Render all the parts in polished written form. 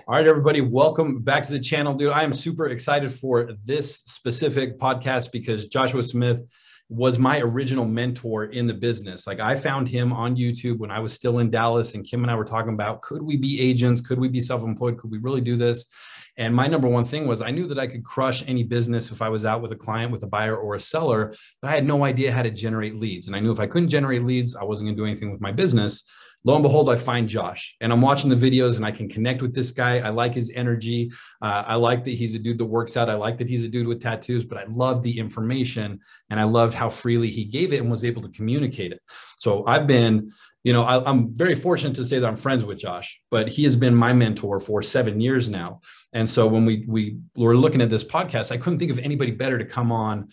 All right, everybody, welcome back to the channel, dude. I am super excited for this specific podcast because Joshua Smith was my original mentor in the business. Like I found him on YouTube when I was still in Dallas, and Kim and I were talking about, could we be agents? Could we be self-employed? Could we really do this? And my number one thing was I knew that I could crush any business if I was out with a client, with a buyer or a seller, but I had no idea how to generate leads. And I knew if I couldn't generate leads, I wasn't going to do anything with my business. Lo and behold, I find Josh and I'm watching the videos and I can connect with this guy. I like his energy. I like that he's a dude that works out. I like that he's a dude with tattoos, but I love the information and I loved how freely he gave it and was able to communicate it. So I've been, I'm very fortunate to say that I'm friends with Josh, but he has been my mentor for 7 years now. And so when we were looking at this podcast, I couldn't think of anybody better to come on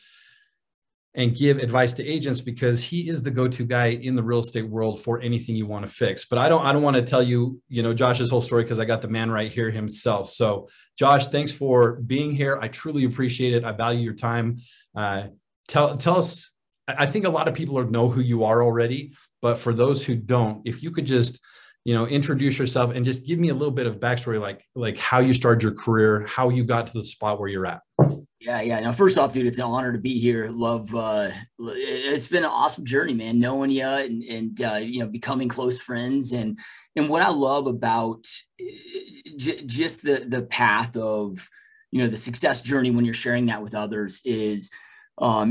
and give advice to agents because he is the go-to guy in the real estate world for anything you want to fix. But I don't want to tell you, Josh's whole story because I got the man right here himself. Josh, thanks for being here. I truly appreciate it. I value your time. Tell us, I think a lot of people know who you are already, but for those who don't, if you could just, introduce yourself and just give me a little bit of backstory, like how you started your career, how you got to the spot where you're at. Yeah. Now, first off, dude, it's an honor to be here. Love, it's been an awesome journey, man, knowing you and becoming close friends. And what I love about just the path of, the success journey when you're sharing that with others is, now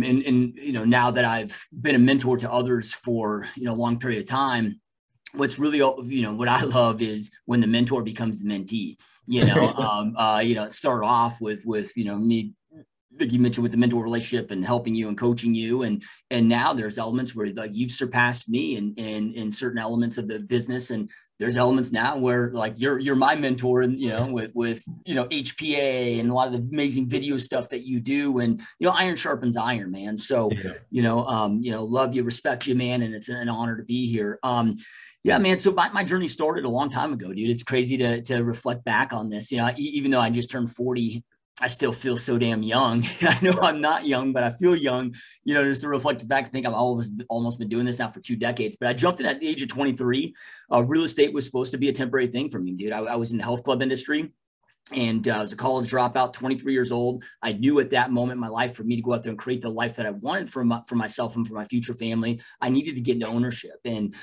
that I've been a mentor to others for, a long period of time, what's really, what I love is when the mentor becomes the mentee. It started off with me, like you mentioned, with the mentor relationship and helping you and coaching you. And now there's elements where like you've surpassed me in certain elements of the business. And there's elements now where like you're my mentor and, with HPA and a lot of the amazing video stuff that you do. And, iron sharpens iron, man. So, love you, respect you, man. And it's an honor to be here. Yeah, man. So my journey started a long time ago, dude. It's crazy to reflect back on this. Even though I just turned 40, I still feel so damn young. I know I'm not young, but I feel young, just to reflect back. I think I've almost been doing this now for 2 decades, but I jumped in at the age of 23. Real estate was supposed to be a temporary thing for me, dude. I was in the health club industry. And I was a college dropout, 23 years old. I knew at that moment in my life, for me to go out there and create the life that I wanted for myself and for my future family, I needed to get into ownership. And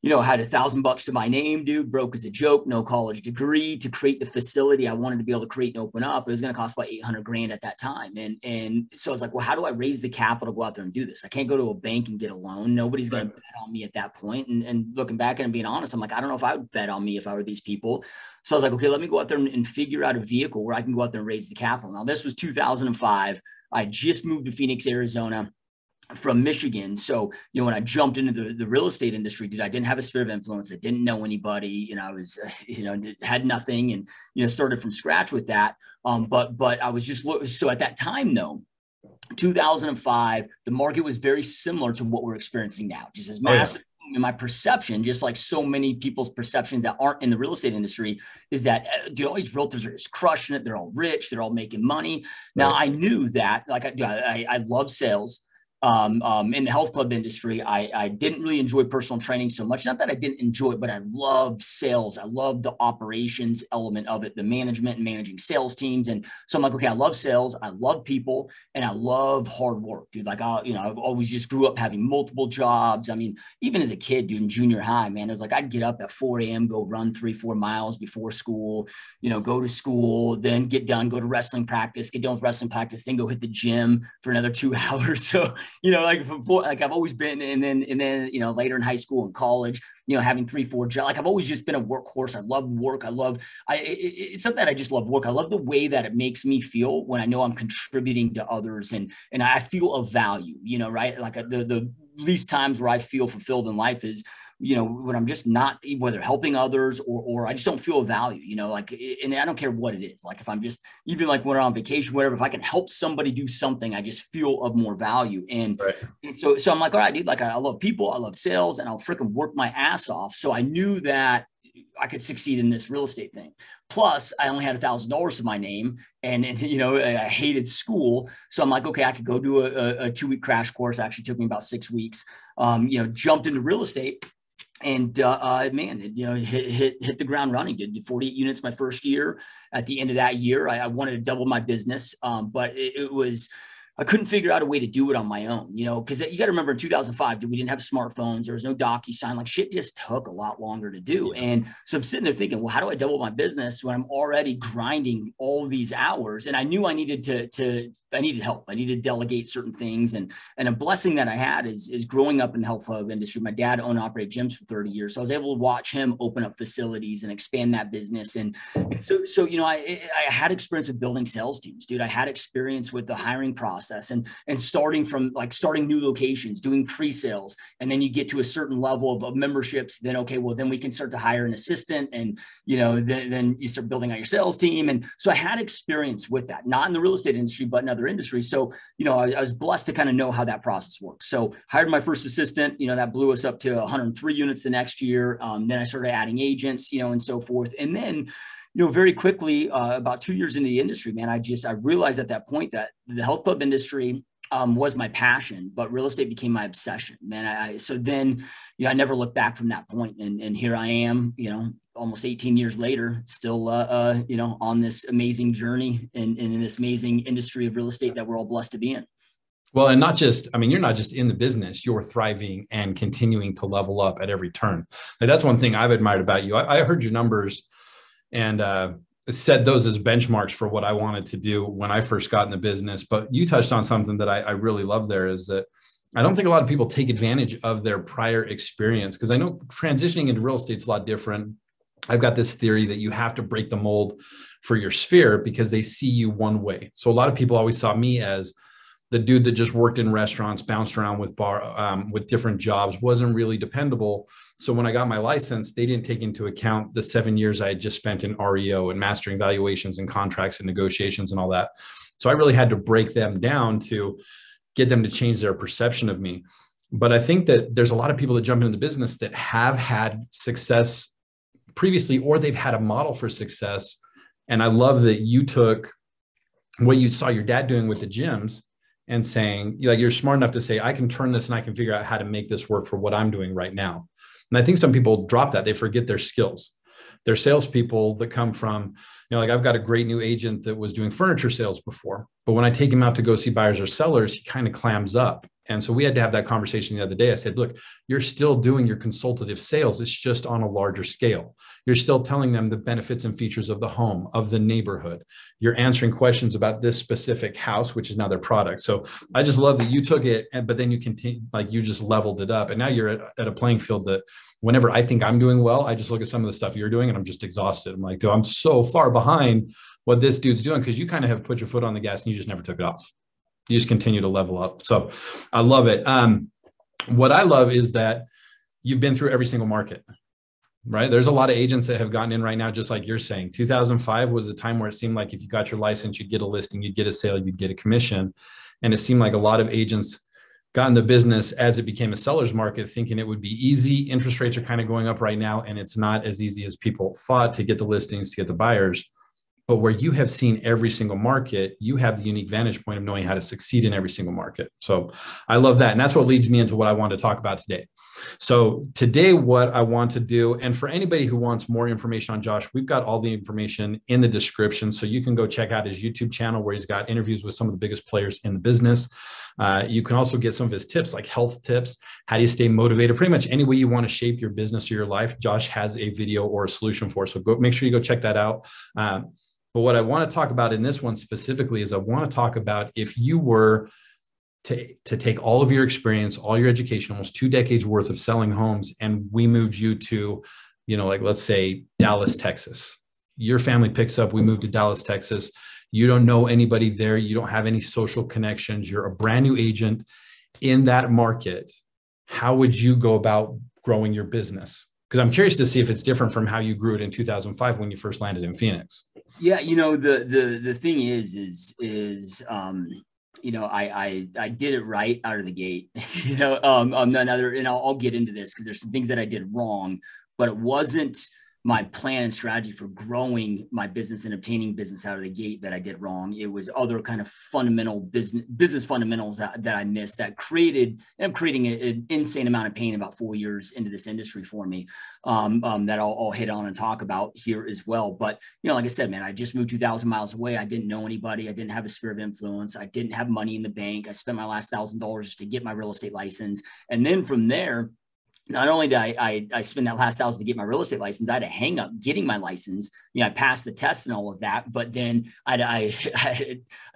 I had $1,000 to my name, dude, broke as a joke, no college degree. To create the facility I wanted to be able to create and open up, it was going to cost about 800 grand at that time. And so I was like, well, how do I raise the capital to go out there and do this? I can't go to a bank and get a loan. Nobody's going to bet on me at that point. And looking back and being honest, I'm like, I don't know if I would bet on me if I were these people. So I was like, okay, let me go out there and figure out a vehicle where I can go out there and raise the capital. Now, this was 2005. I just moved to Phoenix, Arizona from Michigan. So, when I jumped into the real estate industry, dude, I didn't have a sphere of influence. I didn't know anybody, I was, had nothing and, started from scratch with that. But I was just, so at that time though, 2005, the market was very similar to what we're experiencing now, just as massive. In my perception, just like so many people's perceptions that aren't in the real estate industry, is that all these realtors are just crushing it. They're all rich. They're all making money. Now, I knew that, like I love sales. In the health club industry, I didn't really enjoy personal training so much. Not that I didn't enjoy it, but I loved sales. I loved the operations element of it, the management and managing sales teams. And so I'm like, okay, I love sales. I love people and I love hard work, dude. Like, I always just grew up having multiple jobs. I mean, even as a kid, dude, in junior high, man, it was like, I'd get up at 4 a.m., go run 3-4 miles before school, go to school, then get done, go to wrestling practice, get done with wrestling practice, then go hit the gym for another 2 hours. So, like I've always been, and then, later in high school and college, having 3-4 jobs, like I've always just been a workhorse. I love work. It's something that I just love work. I love the way that it makes me feel when I know I'm contributing to others and I feel of value, right? Like the least times where I feel fulfilled in life is, when I'm just not, whether helping others or I just don't feel a value, and I don't care what it is. Like if I'm just, even like when I'm on vacation, whatever, if I can help somebody do something, I just feel of more value. And so I'm like, all right, dude, like I love people, I love sales, and I'll freaking work my ass off. So I knew that I could succeed in this real estate thing. Plus I only had $1,000 to my name and I hated school. So I'm like, okay, I could go do a 2-week crash course. Actually took me about 6 weeks, jumped into real estate. And man, hit the ground running. Did 48 units my first year. At the end of that year, I wanted to double my business, but it was, I couldn't figure out a way to do it on my own, because you got to remember in 2005, we didn't have smartphones. There was no DocuSign. Like shit just took a lot longer to do. Yeah. And so I'm sitting there thinking, well, how do I double my business when I'm already grinding all these hours? And I knew I needed I needed help. I needed to delegate certain things. And a blessing that I had is growing up in the health club industry. My dad owned and operated gyms for 30 years. So I was able to watch him open up facilities and expand that business. And so I had experience with building sales teams, dude. I had experience with the hiring process and starting new locations, doing pre-sales. And then you get to a certain level of memberships, then, okay, well, then we can start to hire an assistant and, then you start building out your sales team. And so I had experience with that, not in the real estate industry, but in other industries. So, I was blessed to kind of know how that process works. So hired my first assistant, that blew us up to 103 units the next year. Then I started adding agents, and so forth. And then, very quickly, about 2 years into the industry, man, I realized at that point that the health club industry was my passion, but real estate became my obsession, man. So then, I never looked back from that point. And here I am, almost 18 years later, still, on this amazing journey and in this amazing industry of real estate that we're all blessed to be in. Well, and you're not just in the business, you're thriving and continuing to level up at every turn. Like, that's one thing I've admired about you. I heard your numbers and set those as benchmarks for what I wanted to do when I first got in the business. But you touched on something that I really love there, is that I don't think a lot of people take advantage of their prior experience, because I know transitioning into real estate is a lot different. I've got this theory that you have to break the mold for your sphere because they see you one way. So a lot of people always saw me as the dude that just worked in restaurants, bounced around with different jobs, wasn't really dependable. So when I got my license, they didn't take into account the 7 years I had just spent in REO and mastering valuations and contracts and negotiations and all that. So I really had to break them down to get them to change their perception of me. But I think that there's a lot of people that jump into the business that have had success previously, or they've had a model for success. And I love that you took what you saw your dad doing with the gyms and saying, you're smart enough to say, I can turn this and I can figure out how to make this work for what I'm doing right now. And I think some people drop that. They forget their skills. They're salespeople that come from, I've got a great new agent that was doing furniture sales before, but when I take him out to go see buyers or sellers, he kind of clams up. And so we had to have that conversation the other day. I said, look, you're still doing your consultative sales. It's just on a larger scale. You're still telling them the benefits and features of the home, of the neighborhood. You're answering questions about this specific house, which is now their product. So I just love that you took it, but then you continue, you just leveled it up. And now you're at a playing field that whenever I think I'm doing well, I just look at some of the stuff you're doing and I'm just exhausted. I'm like, dude, I'm so far behind what this dude's doing, because you kind of have put your foot on the gas and you just never took it off. You just continue to level up. So I love it. What I love is that you've been through every single market, right? There's a lot of agents that have gotten in right now, just like you're saying. 2005 was a time where it seemed like if you got your license, you'd get a listing, you'd get a sale, you'd get a commission. And it seemed like a lot of agents got in the business as it became a seller's market, thinking it would be easy. Interest rates are kind of going up right now, and it's not as easy as people thought to get the listings, to get the buyers. But where you have seen every single market, you have the unique vantage point of knowing how to succeed in every single market. So I love that. And that's what leads me into what I want to talk about today. So today, what I want to do, and for anybody who wants more information on Josh, we've got all the information in the description. So you can go check out his YouTube channel where he's got interviews with some of the biggest players in the business. You can also get some of his tips, like health tips. How do you stay motivated? Pretty much any way you want to shape your business or your life, Josh has a video or a solution for. So make sure you go check that out. But what I want to talk about in this one specifically is I want to talk about if you were to take all of your experience, all your education, almost 2 decades worth of selling homes, and we moved you to, let's say Dallas, Texas. Your family picks up, we moved to Dallas, Texas. You don't know anybody there. You don't have any social connections. You're a brand new agent in that market. How would you go about growing your business? Because I'm curious to see if it's different from how you grew it in 2005 when you first landed in Phoenix. Yeah, the thing is I did it right out of the gate. And I'll get into this because there's some things that I did wrong, but it wasn't my plan and strategy for growing my business and obtaining business out of the gate that I did wrong. It was other kind of fundamental business fundamentals that I missed that created, and I'm creating an insane amount of pain about 4 years into this industry for me, that I'll hit on and talk about here as well. But, you know, like I said, man, I just moved 2,000 miles away. I didn't know anybody. I didn't have a sphere of influence. I didn't have money in the bank. I spent my last $1,000 just to get my real estate license. And then from there, not only did I spend that last $1,000 to get my real estate license, I had to hang up getting my license. You know, I passed the test and all of that, but then I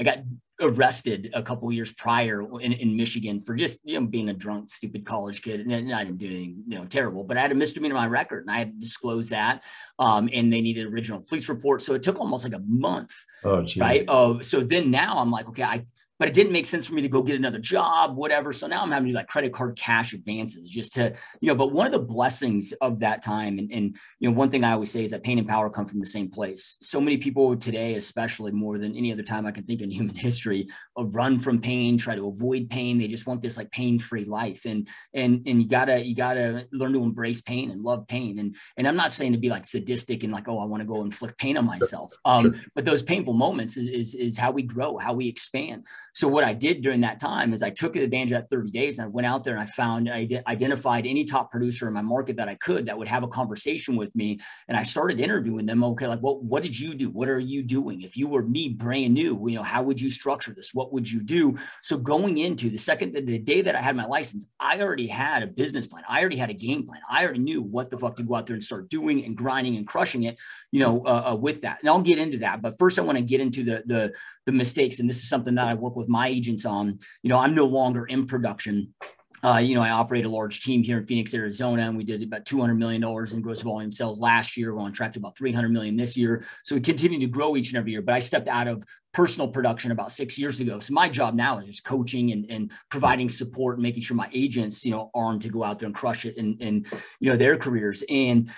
got arrested a couple of years prior in Michigan for just, you know, being a drunk, stupid college kid. And I didn't do anything, you know, terrible, but I had a misdemeanor on my record and I had to disclose that. And they needed an original police report. So it took almost like a month. Oh, geez. Right. So then now I'm like, okay, but it didn't make sense for me to go get another job, whatever. So now I'm having to do like credit card cash advances just to, you know, but one of the blessings of that time, and you know, one thing I always say is that pain and power come from the same place. So many people today, especially more than any other time I can think in human history, run from pain, try to avoid pain. They just want this like pain-free life. And you gotta learn to embrace pain and love pain. And I'm not saying to be like sadistic and like, oh, I want to go inflict pain on myself. But those painful moments is how we grow, how we expand. So what I did during that time is I took advantage of that 30 days and I went out there and I identified any top producer in my market that I could that would have a conversation with me. And I started interviewing them. Okay, like, well, what did you do? What are you doing? If you were me, brand new, you know, how would you structure this? What would you do? So going into the day that I had my license, I already had a business plan. I already had a game plan. I already knew what the fuck to go out there and start doing and grinding and crushing it, you know, with that. And I'll get into that. But first I want to get into the mistakes. And this is something that I work with my agents on. You know, I'm no longer in production. You know, I operate a large team here in Phoenix, Arizona, and we did about $200 million in gross volume sales last year. We're on track to about $300 million this year. So we continue to grow each and every year, but I stepped out of personal production about 6 years ago. So my job now is just coaching and providing support and making sure my agents, you know, armed to go out there and crush it in you know, their careers. And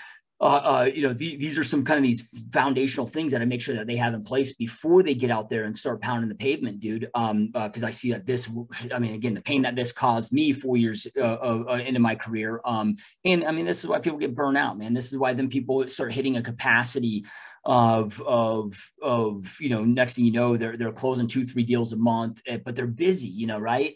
you know, these are some kind of these foundational things that I make sure that they have in place before they get out there and start pounding the pavement, dude. Because I see that I mean, again, the pain that this caused me 4 years into my career. And I mean, this is why people get burned out, man. This is why then people start hitting a capacity of you know, next thing you know, they're closing 2-3 deals a month, but they're busy, you know, right?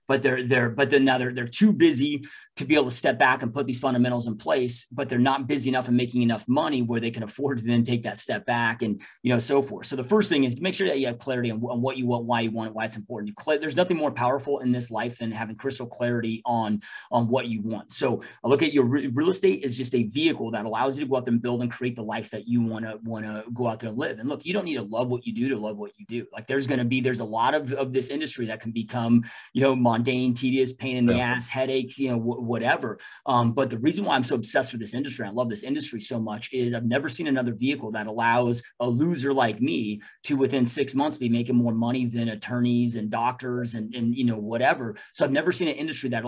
But then now they're too busy to be able to step back and put these fundamentals in place, but they're not busy enough and making enough money where they can afford to then take that step back and, you know, so forth. So the first thing is to make sure that you have clarity on what you want, why you want it, why it's important. There's nothing more powerful in this life than having crystal clarity on what you want. So I look at your real estate as just a vehicle that allows you to go out there and build and create the life that you want to go out there and live. And look, you don't need to love what you do to love what you do. Like there's a lot of this industry that can become, you know, mundane, tedious, pain in the ass, headaches, you know, whatever. But the reason why I'm so obsessed with this industry, I love this industry so much, is I've never seen another vehicle that allows a loser like me to within 6 months be making more money than attorneys and doctors and you know, whatever. So I've never seen an industry that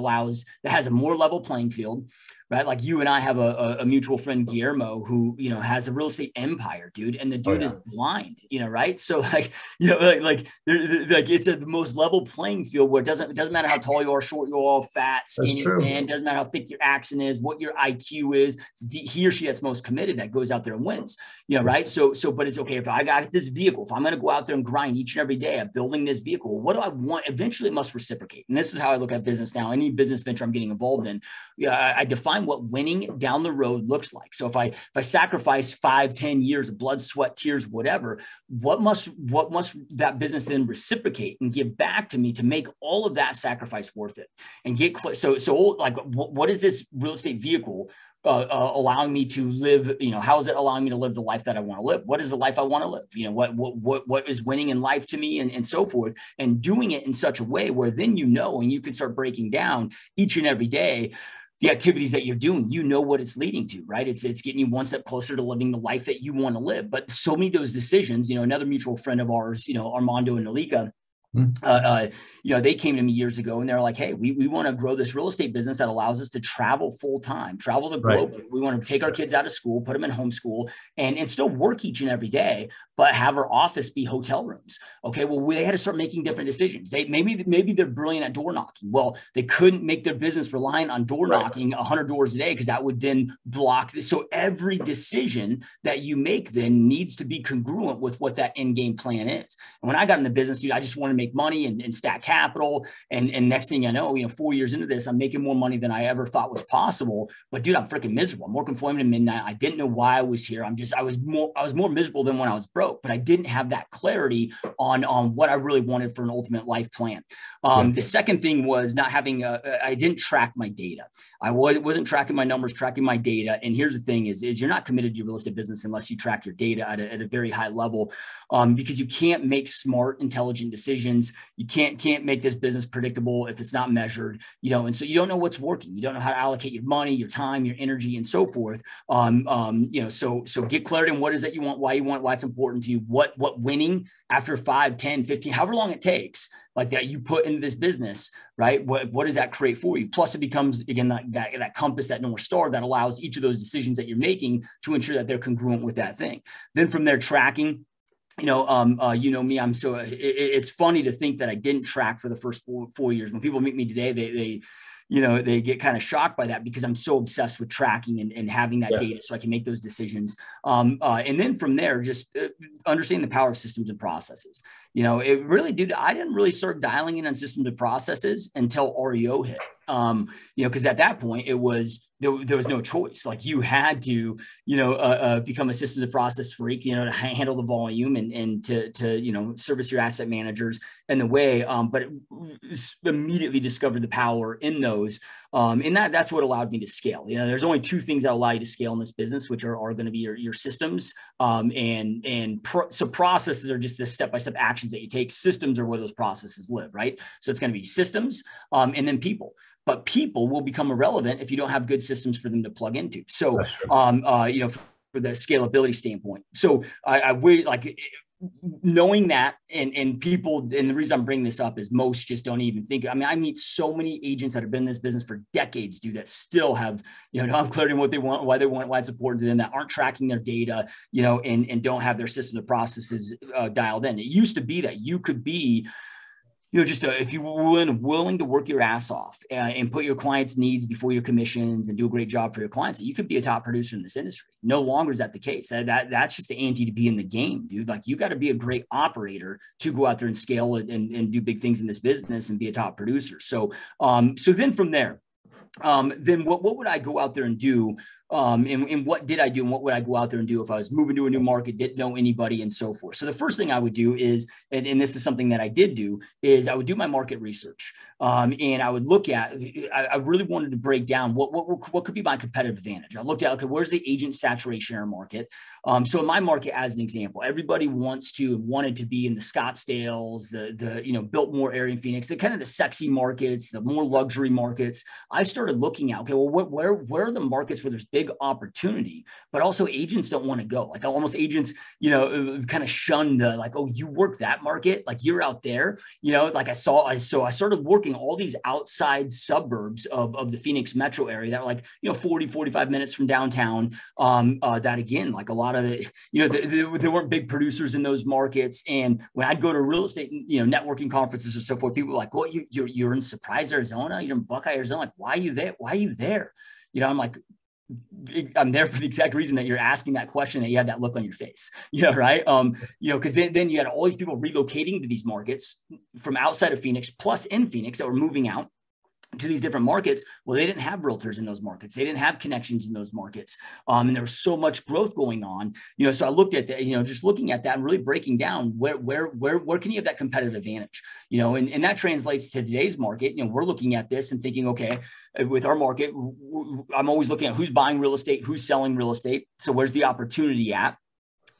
has a more level playing field, right? Like you and I have a mutual friend, Guillermo, who, you know, has a real estate empire, dude. And the dude is blind, you know, right? So like, you know, like it's the most level playing field where it doesn't matter how tall you are, short you are, fat, skinny, thin, doesn't matter how thick your accent is, what your IQ is. It's he or she that's most committed that goes out there and wins, you know, right? So, but it's okay. If I got this vehicle, if I'm going to go out there and grind each and every day at building this vehicle, what do I want? Eventually it must reciprocate. And this is how I look at business now. Any business venture I'm getting involved in, I define what winning down the road looks like. So if I sacrifice 5-10 years of blood, sweat, tears, whatever, what must that business then reciprocate and give back to me to make all of that sacrifice worth it? And get clear. So like, what is this real estate vehicle allowing me to live? You know, how is it allowing me to live the life that I want to live? What is the life I want to live? You know, what is winning in life to me, and so forth, and doing it in such a way where then, you know, and you can start breaking down each and every day the activities that you're doing, you know what it's leading to, right? It's getting you one step closer to living the life that you want to live. But so many of those decisions, you know, another mutual friend of ours, you know, Armando and Nalika, They came to me years ago and they're like, hey, we want to grow this real estate business that allows us to travel full time, travel the globe. Right. We want to take our kids out of school, put them in homeschool and still work each and every day, but have our office be hotel rooms. Okay. Well, they had to start making different decisions. Maybe they're brilliant at door knocking. Well, they couldn't make their business reliant on door knocking 100 doors a day, because that would then block this. So every decision that you make then needs to be congruent with what that end game plan is. And when I got in the business, dude, I just want to make money and stack capital. And next thing I know, 4 years into this, I'm making more money than I ever thought was possible. But dude, I'm freaking miserable. I'm working 4 a.m. to midnight. I didn't know why I was here. I was more miserable than when I was broke, but I didn't have that clarity on what I really wanted for an ultimate life plan. The second thing was not having I didn't track my data. I wasn't tracking my numbers, tracking my data. And here's the thing is you're not committed to your real estate business unless you track your data at a very high level, because you can't make smart, intelligent decisions. You can't make this business predictable if it's not measured, and so you don't know what's working. You don't know how to allocate your money, your time, your energy, and so forth. So get clarity on what is that you want, why it's important to you, what winning after 5, 10, 15, however long it takes, like that you put into this business, right? What does that create for you? Plus it becomes, again, that compass, that North Star that allows each of those decisions that you're making to ensure that they're congruent with that thing. Then from there, tracking. Me, I'm so, it's funny to think that I didn't track for the first 4 years. When people meet me today, they get kind of shocked by that, because I'm so obsessed with tracking and having that data so I can make those decisions. And then from there, just understanding the power of systems and processes. It really I didn't really start dialing in on systems and processes until REO hit. Because at that point there was no choice. Like you had to, become a systems and process freak, to handle the volume and to service your asset managers and the way. But immediately discovered the power in those. And that's what allowed me to scale. There's only two things that allow you to scale in this business, which are going to be your systems. So processes are just the step-by-step actions that you take. Systems are where those processes live, right? So it's going to be systems, and then people. But people will become irrelevant if you don't have good systems for them to plug into. So, for the scalability standpoint. So I really like knowing that, and people, and the reason I'm bringing this up is most just don't even think. I mean, I meet so many agents that have been in this business for decades, dude, that still have, don't have clarity on what they want, why it's important to them, that aren't tracking their data, and don't have their system of processes dialed in. It used to be that you could be, if you were willing to work your ass off and put your clients' needs before your commissions and do a great job for your clients, you could be a top producer in this industry. No longer is that the case. That's just the ante to be in the game, dude. Like you got to be a great operator to go out there and scale it and do big things in this business and be a top producer. So then from there, then what would I go out there and do? And what did I do? And what would I go out there and do if I was moving to a new market, didn't know anybody, and so forth? So the first thing I would do is, and this is something that I did do, is I would do my market research. And I would look at, I really wanted to break down what could be my competitive advantage. I looked at, okay, where's the agent saturation in our market? So in my market, as an example, everybody wanted to be in the Scottsdales, the Biltmore area in Phoenix, the kind of the sexy markets, the more luxury markets. I started looking at, okay, well, where are the markets where there's big opportunity, but also agents don't want to go. Like almost agents, kind of shun the, like, oh, you work that market, like you're out there, like I started working all these outside suburbs of the Phoenix metro area that were like, 40, 45 minutes from downtown. That again, like a lot of it, there weren't big producers in those markets. And when I'd go to real estate, networking conferences or so forth, people were like, well, you're in Surprise, Arizona, you're in Buckeye, Arizona. Like, why are you there? Why are you there? I'm like, I'm there for the exact reason that you're asking that question, that you had that look on your face, right? Because then you had all these people relocating to these markets from outside of Phoenix, plus in Phoenix, that were moving out to these different markets. Well, they didn't have realtors in those markets. They didn't have connections in those markets. And there was so much growth going on, so I looked at that, just looking at that and really breaking down where can you have that competitive advantage, and that translates to today's market. We're looking at this and thinking, okay, with our market, I'm always looking at who's buying real estate, who's selling real estate. So where's the opportunity at?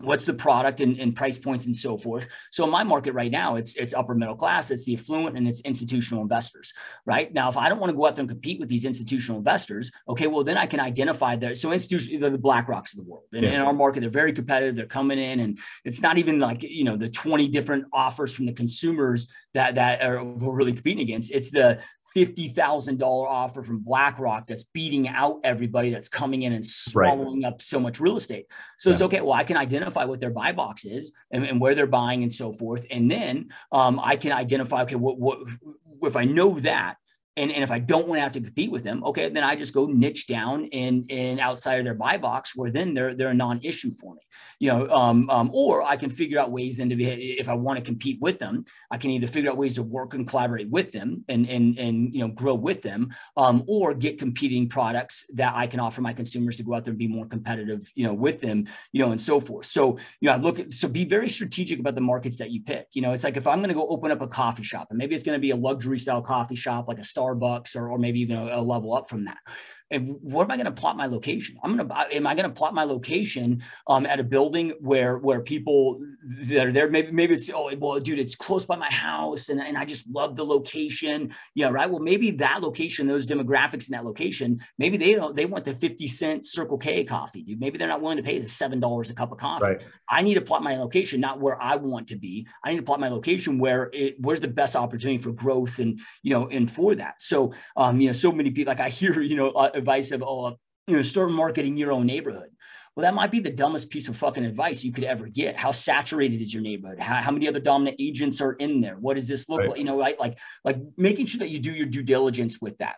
What's the product and price points and so forth. So in my market right now, it's upper middle class, it's the affluent, and it's institutional investors. Right now, if I don't want to go out there and compete with these institutional investors, okay, well then I can identify their, so institutional, the BlackRocks of the world. And in our market, they're very competitive. They're coming in, and it's not even like, you know, the 20 different offers from the consumers that are we're really competing against. It's the $50,000 offer from BlackRock that's beating out everybody that's coming in and swallowing up so much real estate. So it's okay. Well, I can identify what their buy box is and where they're buying and so forth. And then I can identify, okay, what if I know that, and if I don't want to have to compete with them, okay, then I just go niche down and outside of their buy box, where then they're a non-issue for me, you know, or I can figure out ways then to be, if I want to compete with them, I can either figure out ways to work and collaborate with them and you know, grow with them, or get competing products that I can offer my consumers to go out there and be more competitive, you know, with them, you know, and so forth. So, you know, so be very strategic about the markets that you pick. You know, it's like if I'm going to go open up a coffee shop, and maybe it's going to be a luxury style coffee shop, like a Starbucks or maybe even a level up from that. And what am I going to plot my location? Am I going to plot my location at a building where people that are there, maybe it's, oh, well, dude, it's close by my house and I just love the location. Yeah. Right. Well, maybe that location, those demographics in that location, maybe they want the 50-cent Circle K coffee, dude. Maybe they're not willing to pay the $7 a cup of coffee. Right. I need to plot my location, not where I want to be. I need to plot my location where's the best opportunity for growth and, you know, and for that. So, you know, so many people, like I hear, you know, advice of, you know, start marketing your own neighborhood. Well, that might be the dumbest piece of fucking advice you could ever get. How saturated is your neighborhood? How many other dominant agents are in there? What does this look like? You know, right? Like making sure that you do your due diligence with that.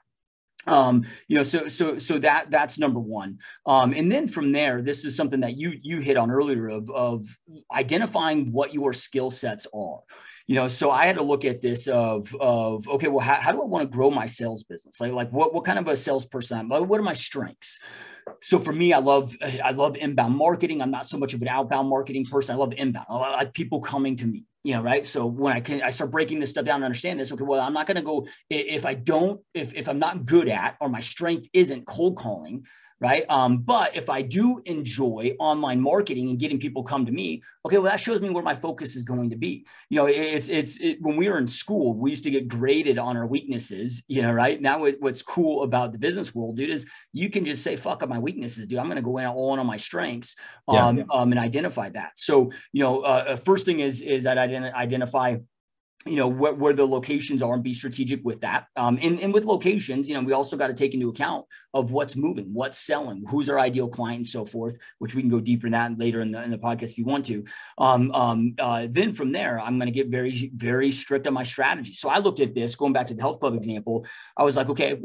You know, so that's number one. And then from there, this is something that you hit on earlier of identifying what your skill sets are. You know, so I had to look at this of okay, well, how do I want to grow my sales business? Like what kind of a salesperson am I? What are my strengths? So for me, I love inbound marketing. I'm not so much of an outbound marketing person. I love inbound. I like people coming to me, you know, right? So when I start breaking this stuff down and understand this, okay, well, I'm not going to go if I'm not good at, or my strength isn't cold calling, right? But if I do enjoy online marketing and getting people come to me, okay, well, that shows me where my focus is going to be. You know, when we were in school, we used to get graded on our weaknesses, you know, right? Now what's cool about the business world, dude, is you can just say, fuck up my weaknesses, dude. I'm going to go in all in on my strengths, and identify that. So, you know, first thing is that identify, you know, where the locations are and be strategic with that. And with locations, you know, we also got to take into account of what's moving, what's selling, who's our ideal client and so forth, which we can go deeper in that later in the podcast if you want to. Then from there, I'm going to get very, very strict on my strategy. So I looked at this, going back to the health club example, I was like, okay,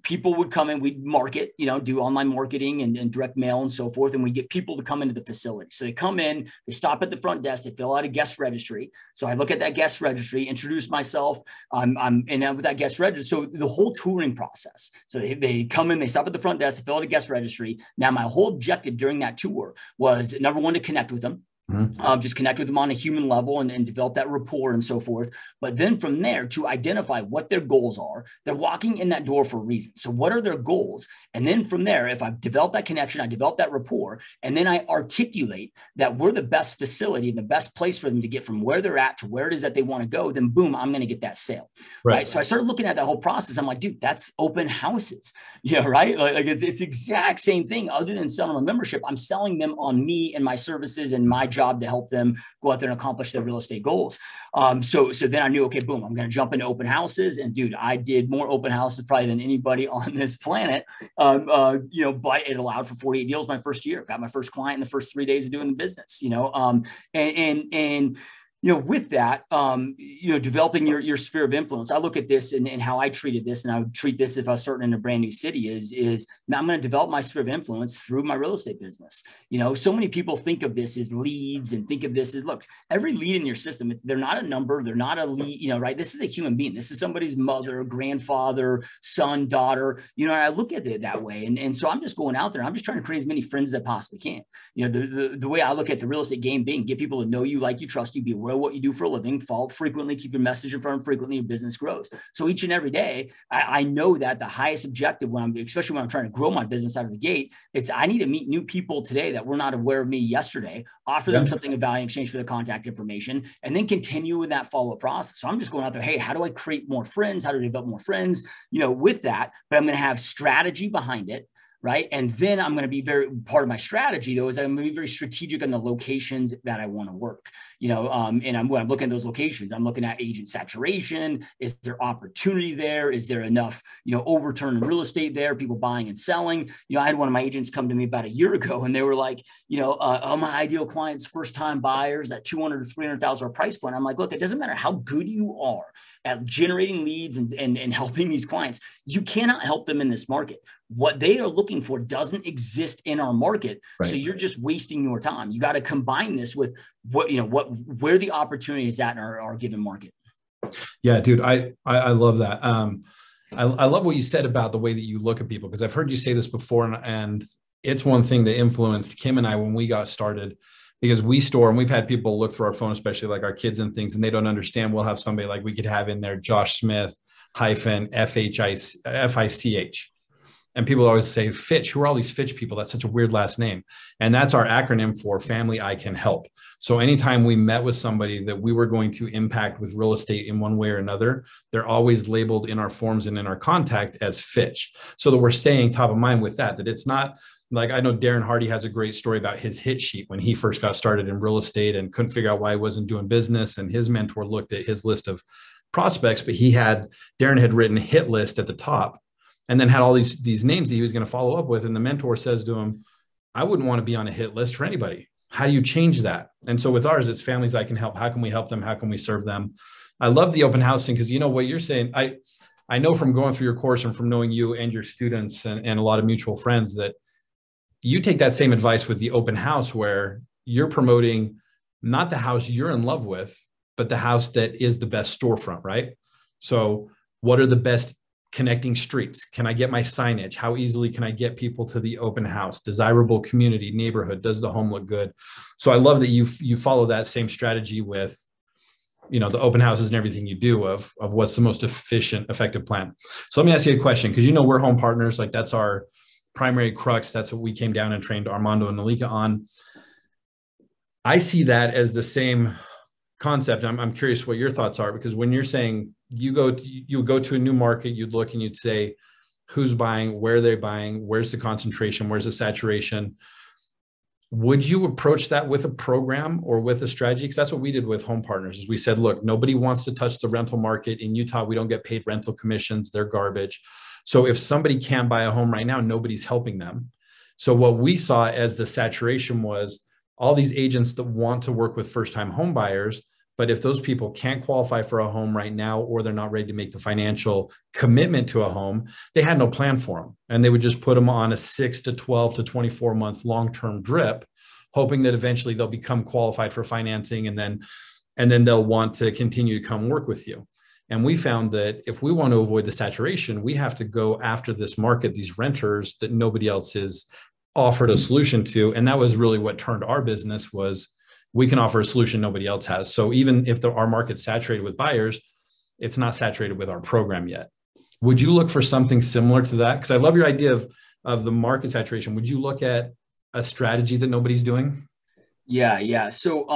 people would come in, we'd market, you know, do online marketing and direct mail and so forth. And we get people to come into the facility. So they come in, they stop at the front desk, they fill out a guest registry. So I look at that guest registry, introduce myself, and then with that guest registry, so the whole touring process. So they come in, they stop at the front desk, they fill out a guest registry. Now, my whole objective during that tour was, number one, to connect with them. Just connect with them on a human level and develop that rapport and so forth. But then from there, to identify what their goals are. They're walking in that door for a reason. So what are their goals? And then from there, if I've developed that connection, I develop that rapport, and then I articulate that we're the best facility and the best place for them to get from where they're at to where it is that they want to go, then boom, I'm going to get that sale. Right. So I started looking at that whole process. I'm like, dude, that's open houses. Yeah. Right. Like it's exact same thing. Other than selling a membership, I'm selling them on me and my services and my job to help them go out there and accomplish their real estate goals. So then I knew, okay, boom, I'm going to jump into open houses. And dude, I did more open houses probably than anybody on this planet. You know, but it allowed for 48 deals my first year. Got my first client in the first 3 days of doing the business, you know, and you know, with that, you know, developing your sphere of influence. I look at this and how I treated this, and I would treat this if I was starting in a brand new city is now I'm going to develop my sphere of influence through my real estate business. You know, so many people think of this as leads and think of this as, look, every lead in your system, they're not a number, they're not a lead, you know, right? This is a human being. This is somebody's mother, grandfather, son, daughter, you know, I look at it that way. And so I'm just going out there. I'm just trying to create as many friends as I possibly can. You know, the way I look at the real estate game being, get people to know you, like you, trust you, be aware enjoy what you do for a living, follow up frequently, keep your message in front of them frequently, your business grows. So each and every day, I know that the highest objective especially when I'm trying to grow my business out of the gate, it's I need to meet new people today that were not aware of me yesterday, offer them something of value in exchange for the contact information, and then continue with that follow-up process. So I'm just going out there, hey, how do I create more friends? How do I develop more friends, with that? But I'm going to have strategy behind it. Right. And then I'm going to be part of my strategy, though, is I'm going to be very strategic on the locations that I want to work, and when I'm looking at those locations, I'm looking at agent saturation. Is there opportunity there? Is there enough, overturned real estate there, people buying and selling? I had one of my agents come to me about a year ago and they were like, my ideal clients, first time buyers, that $200,000 to $300,000 price point. I'm like, look, it doesn't matter how good you are at generating leads and helping these clients. You cannot help them in this market. What they are looking for doesn't exist in our market. Right. So you're just wasting your time. You got to combine this with where the opportunity is at in our given market. Yeah, dude, I love that. I love what you said about the way that you look at people, because I've heard you say this before, and it's one thing that influenced Kim and I when we got started, because we store, and we've had people look through our phone, especially like our kids and things, and they don't understand. We'll have somebody like we could have in there, Josh Smith hyphen FICH. And people always say, Fitch, who are all these Fitch people? That's such a weird last name. And that's our acronym for Family I Can Help. So anytime we met with somebody that we were going to impact with real estate in one way or another, they're always labeled in our forms and in our contact as Fitch. So that we're staying top of mind with that it's not like, I know Darren Hardy has a great story about his hit sheet when he first got started in real estate and couldn't figure out why he wasn't doing business. And his mentor looked at his list of prospects, but Darren had written hit list at the top, and then had all these names that he was going to follow up with. And the mentor says to him, I wouldn't want to be on a hit list for anybody. How do you change that? And so with ours, it's families I can help. How can we help them? How can we serve them? I love the open house thing, because what you're saying, I know from going through your course and from knowing you and your students and a lot of mutual friends that you take that same advice with the open house, where you're promoting not the house you're in love with, but the house that is the best storefront, right? So what are the best connecting streets? Can I get my signage? How easily can I get people to the open house? Desirable community, neighborhood, does the home look good? So I love that you follow that same strategy with, the open houses and everything you do of what's the most efficient, effective plan. So let me ask you a question, because we're home partners, like that's our primary crux. That's what we came down and trained Armando and Nalika on. I see that as the same concept. I'm curious what your thoughts are, because when you're saying you go to a new market, you'd look and you'd say, who's buying, where they're buying, where's the concentration, where's the saturation? Would you approach that with a program or with a strategy? Because that's what we did with Home Partners. Is we said, look, nobody wants to touch the rental market in Utah. We don't get paid rental commissions. They're garbage. So if somebody can't buy a home right now, nobody's helping them. So what we saw as the saturation was all these agents that want to work with first-time home buyers. But if those people can't qualify for a home right now, or they're not ready to make the financial commitment to a home, they had no plan for them. And they would just put them on a 6 to 12 to 24 month long-term drip, hoping that eventually they'll become qualified for financing. And then they'll want to continue to come work with you. And we found that if we want to avoid the saturation, we have to go after this market, these renters that nobody else has offered a solution to. And that was really what turned our business, was we can offer a solution nobody else has. So even if our market's saturated with buyers, it's not saturated with our program yet. Would you look for something similar to that? Because I love your idea of the market saturation. Would you look at a strategy that nobody's doing? Yeah. So,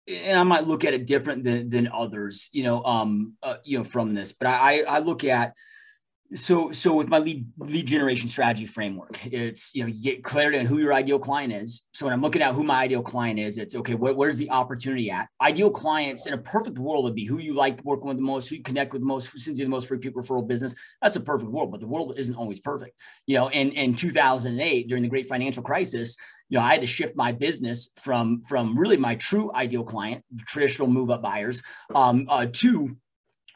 and I might look at it different than others, from this, but I look at, so with my lead generation strategy framework, it's, you get clarity on who your ideal client is. So when I'm looking at who my ideal client is, it's okay, where's the opportunity at? Ideal clients in a perfect world would be who you like working with the most, who you connect with the most, who sends you the most repeat referral business. That's a perfect world, but the world isn't always perfect. In 2008, during the great financial crisis, I had to shift my business from really my true ideal client, traditional move-up buyers, to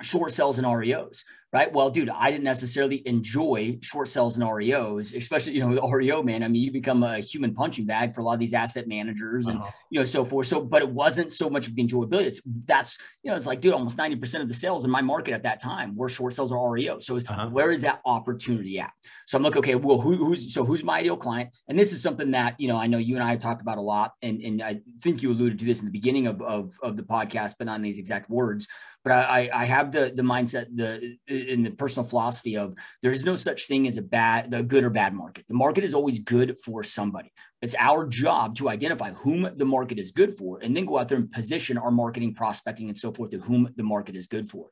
short sales and REOs, right? Well, dude, I didn't necessarily enjoy short sales and REOs, especially, with REO, man. I mean, you become a human punching bag for a lot of these asset managers and, so forth. So, but it wasn't so much of the enjoyability. It's like, dude, almost 90% of the sales in my market at that time were short sales or REO. So where is that opportunity at? So I'm like, okay, well, who's my ideal client? And this is something that, I know you and I have talked about a lot. And I think you alluded to this in the beginning of the podcast, but not in these exact words. But I have the mindset, in the personal philosophy of there is no such thing as the good or bad market. The market is always good for somebody. It's our job to identify whom the market is good for, and then go out there and position our marketing, prospecting, and so forth to whom the market is good for.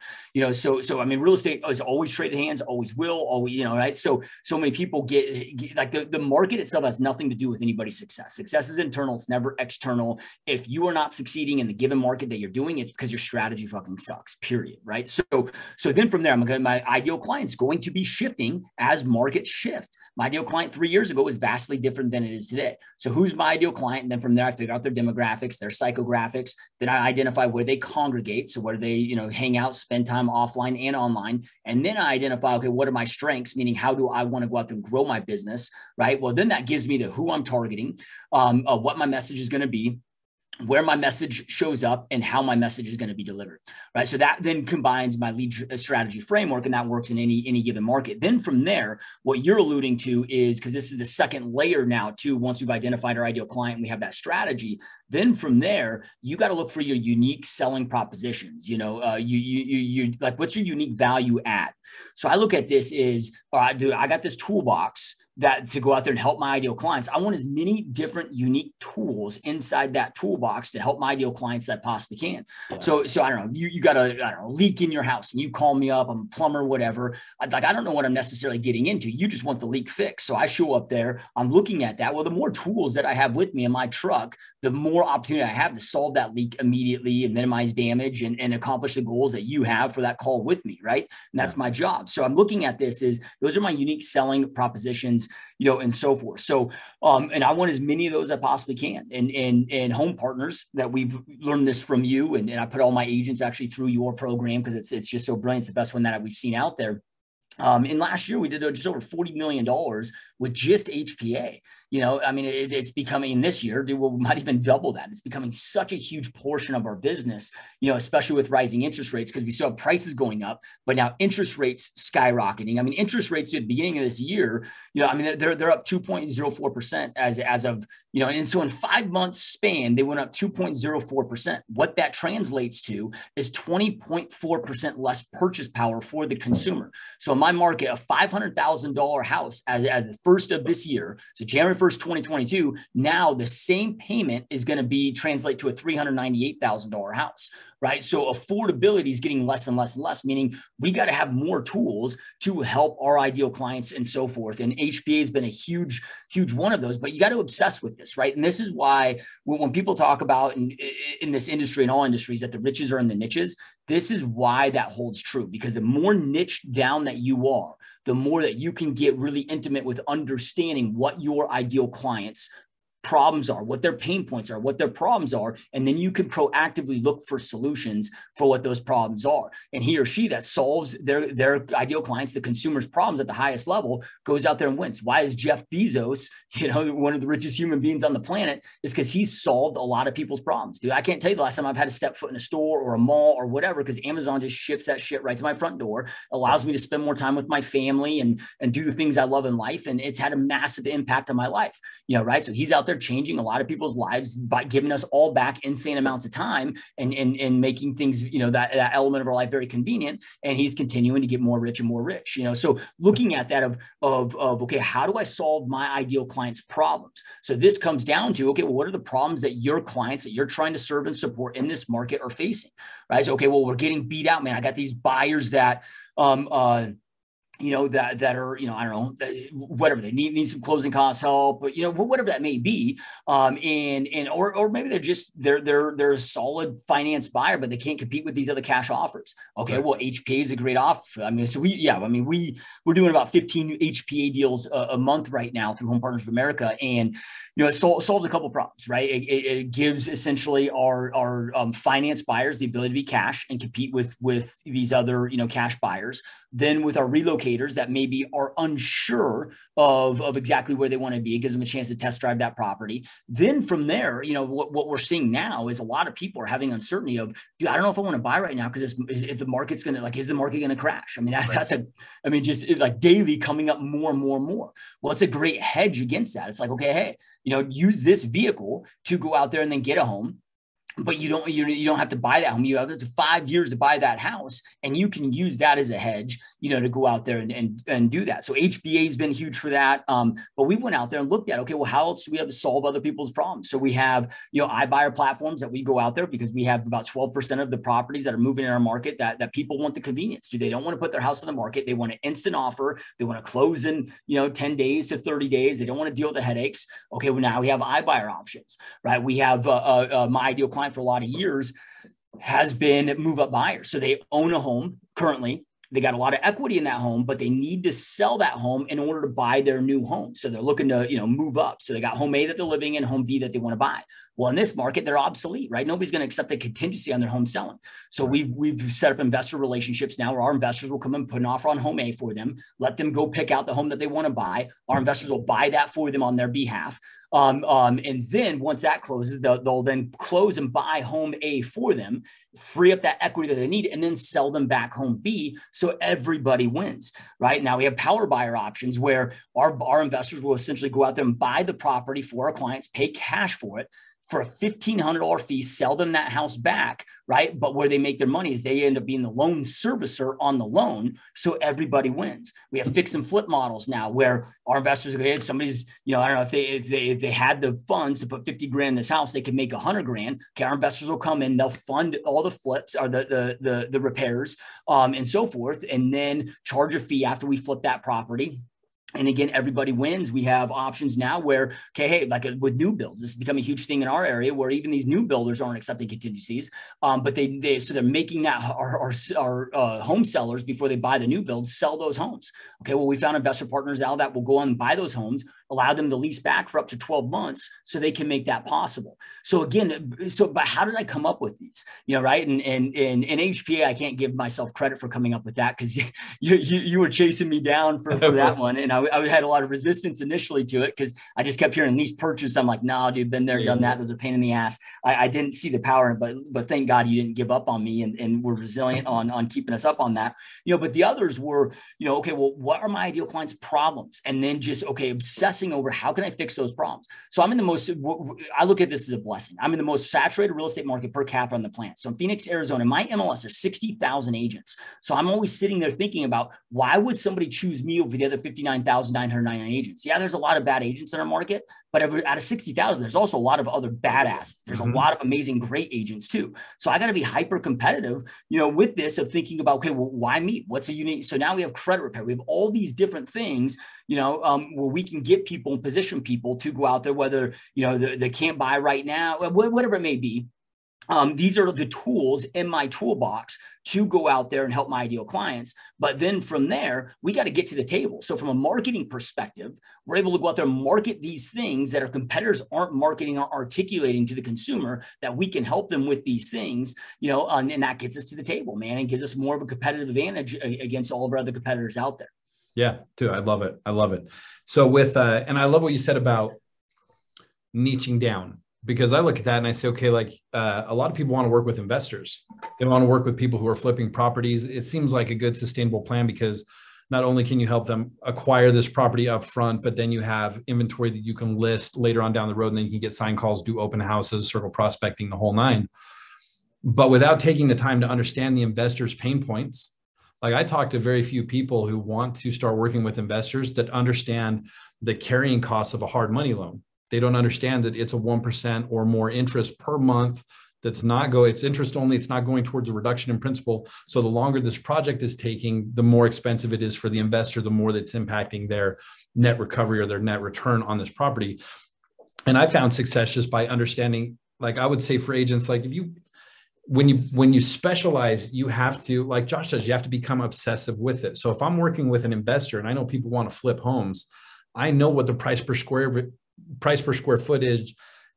So I mean, real estate is always traded hands, always will, always, right? So many people get like the market itself has nothing to do with anybody's success. Success is internal. It's never external. If you are not succeeding in the given market that you're doing, it's because your strategy fucking sucks, period. Right. So then from there, my ideal client's going to be shifting as markets shift. My ideal client 3 years ago was vastly different than it is today. So who's my ideal client? And then from there, I figure out their demographics, their psychographics. Then I identify where they congregate. So where do they, hang out, spend time offline and online. And then I identify, okay, what are my strengths? Meaning, how do I want to go out there and grow my business? Right. Well, then that gives me who I'm targeting, what my message is going to be, where my message shows up, and how my message is going to be delivered, right? So that then combines my lead strategy framework, and that works in any given market. Then from there, what you're alluding to is, because this is the second layer now too, once we've identified our ideal client and we have that strategy, then from there, you got to look for your unique selling propositions. You like, what's your unique value add? So I look at this is, all right, dude, I got this toolbox that to go out there and help my ideal clients. I want as many different unique tools inside that toolbox to help my ideal clients that I possibly can. Yeah. So I don't know, you got a leak in your house and you call me up, I'm a plumber, whatever. I don't know what I'm necessarily getting into. You just want the leak fixed. So I show up there, I'm looking at that. Well, the more tools that I have with me in my truck, the more opportunity I have to solve that leak immediately and minimize damage and accomplish the goals that you have for that call with me. Right. And that's my job. So I'm looking at this as those are my unique selling propositions, and so forth. So, and I want as many of those as I possibly can. And home partners that we've learned this from you. And I put all my agents actually through your program because it's just so brilliant. It's the best one that we've seen out there. In last year, we did just over $40 million with just HPA. It's becoming this year, we might even double that. It's becoming such a huge portion of our business, especially with rising interest rates, because we saw prices going up, but now interest rates skyrocketing. Interest rates at the beginning of this year, they're up 2.04% as of, and so in 5 months span, they went up 2.04%. What that translates to is 20.4% less purchase power for the consumer. So in my market, a $500,000 house as the first of this year, so January 1st, 2022, now the same payment is going to translate to a $398,000 house, right? So affordability is getting less and less and less, meaning we got to have more tools to help our ideal clients and so forth. And HPA has been a huge, huge one of those, but you got to obsess with this, right? And this is why when people talk about in this industry and all industries that the riches are in the niches, this is why that holds true, because the more niche down that you are, the more that you can get really intimate with understanding what your ideal clients' problems are, what their pain points are, what their problems are. And then you can proactively look for solutions for what those problems are. And he or she that solves their ideal clients, the consumer's problems at the highest level, goes out there and wins. Why is Jeff Bezos, one of the richest human beings on the planet? Is because he's solved a lot of people's problems. Dude, I can't tell you the last time I've had to step foot in a store or a mall or whatever, because Amazon just ships that shit right to my front door, allows me to spend more time with my family and do the things I love in life. And it's had a massive impact on my life, right? So he's out there changing a lot of people's lives by giving us all back insane amounts of time and making things, that element of our life very convenient. And he's continuing to get more rich and more rich, so looking at that of okay, how do I solve my ideal client's problems? So this comes down to, okay, well, what are the problems that your clients that you're trying to serve and support in this market are facing, right? So, okay, well, we're getting beat out, man. I got these buyers that, that are, I don't know, whatever, they need some closing costs help, but whatever that may be. Or maybe they're a solid finance buyer, but they can't compete with these other cash offers. Okay. Right. Well, HPA is a great offer. We're doing about 15 HPA deals a month right now through Home Partners of America. And, it solves a couple of problems, right? It gives essentially our finance buyers the ability to be cash and compete with these other, cash buyers. Then with our relocators that maybe are unsure of exactly where they want to be, it gives them a chance to test drive that property. Then from there, what we're seeing now is a lot of people are having uncertainty of, dude, I don't know if I want to buy right now because if the market's going to, like, is the market going to crash? I mean, just like daily coming up more and more and more. Well, it's a great hedge against that. It's like, okay, hey, use this vehicle to go out there and then get a home. But you don't have to buy that home. You have up to 5 years to buy that house, and you can use that as a hedge, to go out there and do that. So HBA has been huge for that. But we went out there and looked at, okay, well, how else do we have to solve other people's problems? So we have, iBuyer platforms that we go out there because we have about 12% of the properties that are moving in our market that people want the convenience. They don't want to put their house on the market. They want an instant offer. They want to close in, 10 days to 30 days. They don't want to deal with the headaches. Okay, well, now we have iBuyer options, right? We have my ideal client for a lot of years has been move up buyers. So they own a home currently. They got a lot of equity in that home, but they need to sell that home in order to buy their new home. So they're looking to, move up. So they got home A that they're living in, home B that they want to buy. Well, in this market, they're obsolete, right? Nobody's going to accept a contingency on their home selling. So we've set up investor relationships now where our investors will come and put an offer on home A for them, let them go pick out the home that they want to buy. Our investors will buy that for them on their behalf. And then once that closes, they'll then close and buy home A for them, free up that equity that they need, and then sell them back home B. So everybody wins, right? Now we have power buyer options where our investors will essentially go out there and buy the property for our clients, pay cash for it, for a $1,500 fee, sell them that house back, right? But where they make their money is they end up being the loan servicer on the loan. So everybody wins. We have fix and flip models now where our investors go, hey, if somebody's, I don't know, if they had the funds to put 50 grand in this house, they could make 100 grand. Okay, our investors will come in, they'll fund all the flips or the repairs and so forth, and then charge a fee after we flip that property. And again, everybody wins. We have options now where, okay, hey, like with new builds, this has become a huge thing in our area where even these new builders aren't accepting contingencies, but so they're making that our home sellers before they buy the new builds sell those homes. Okay, well, we found investor partners now that will go on and buy those homes, allow them to lease back for up to 12 months so they can make that possible. So again, but how did I come up with these? Right? And HPA, I can't give myself credit for coming up with that because you were chasing me down for that one, and I had a lot of resistance initially to it because I just kept hearing lease purchase. I'm like, no, dude, been there, done that. Those are a pain in the ass. I didn't see the power, but thank God you didn't give up on me and were resilient on keeping us up on that. But the others were, okay, well, what are my ideal clients' problems? And then just, okay, obsessing over how can I fix those problems? So I look at this as a blessing. I'm in the most saturated real estate market per capita on the planet. So in Phoenix, Arizona, my MLS, there's 60,000 agents. So I'm always sitting there thinking about why would somebody choose me over the other 59,999 agents? Yeah, there's a lot of bad agents in our market, but out of 60,000, there's also a lot of other badasses. There's a lot of amazing, great agents too. So I got to be hyper competitive, with this of thinking about, okay, well, why me? What's a unique? So now we have credit repair. We have all these different things, where we can get people and position people to go out there, whether, they can't buy right now, whatever it may be. These are the tools in my toolbox to go out there and help my ideal clients. But then from there, we got to get to the table. So from a marketing perspective, we're able to go out there and market these things that our competitors aren't marketing or articulating to the consumer, that we can help them with these things, and that gets us to the table, man, and gives us more of a competitive advantage against all of our other competitors out there. Yeah, dude, I love it. I love it. So and I love what you said about niching down. Because I look at that and I say, okay, like a lot of people want to work with investors. They want to work with people who are flipping properties. It seems like a good sustainable plan because not only can you help them acquire this property up front, but then you have inventory that you can list later on down the road, and then you can get sign calls, do open houses, circle prospecting, the whole nine. But without taking the time to understand the investor's pain points, like I talk to very few people who want to start working with investors that understand the carrying costs of a hard money loan. They don't understand that it's a 1% or more interest per month. It's interest only. It's not going towards a reduction in principal. So the longer this project is taking, the more expensive it is for the investor, the more that's impacting their net recovery or their net return on this property. And I found success just by understanding, like I would say for agents, like when you specialize, you have to, like Josh says, you have to become obsessive with it. So if I'm working with an investor and I know people want to flip homes, I know what the price per square footage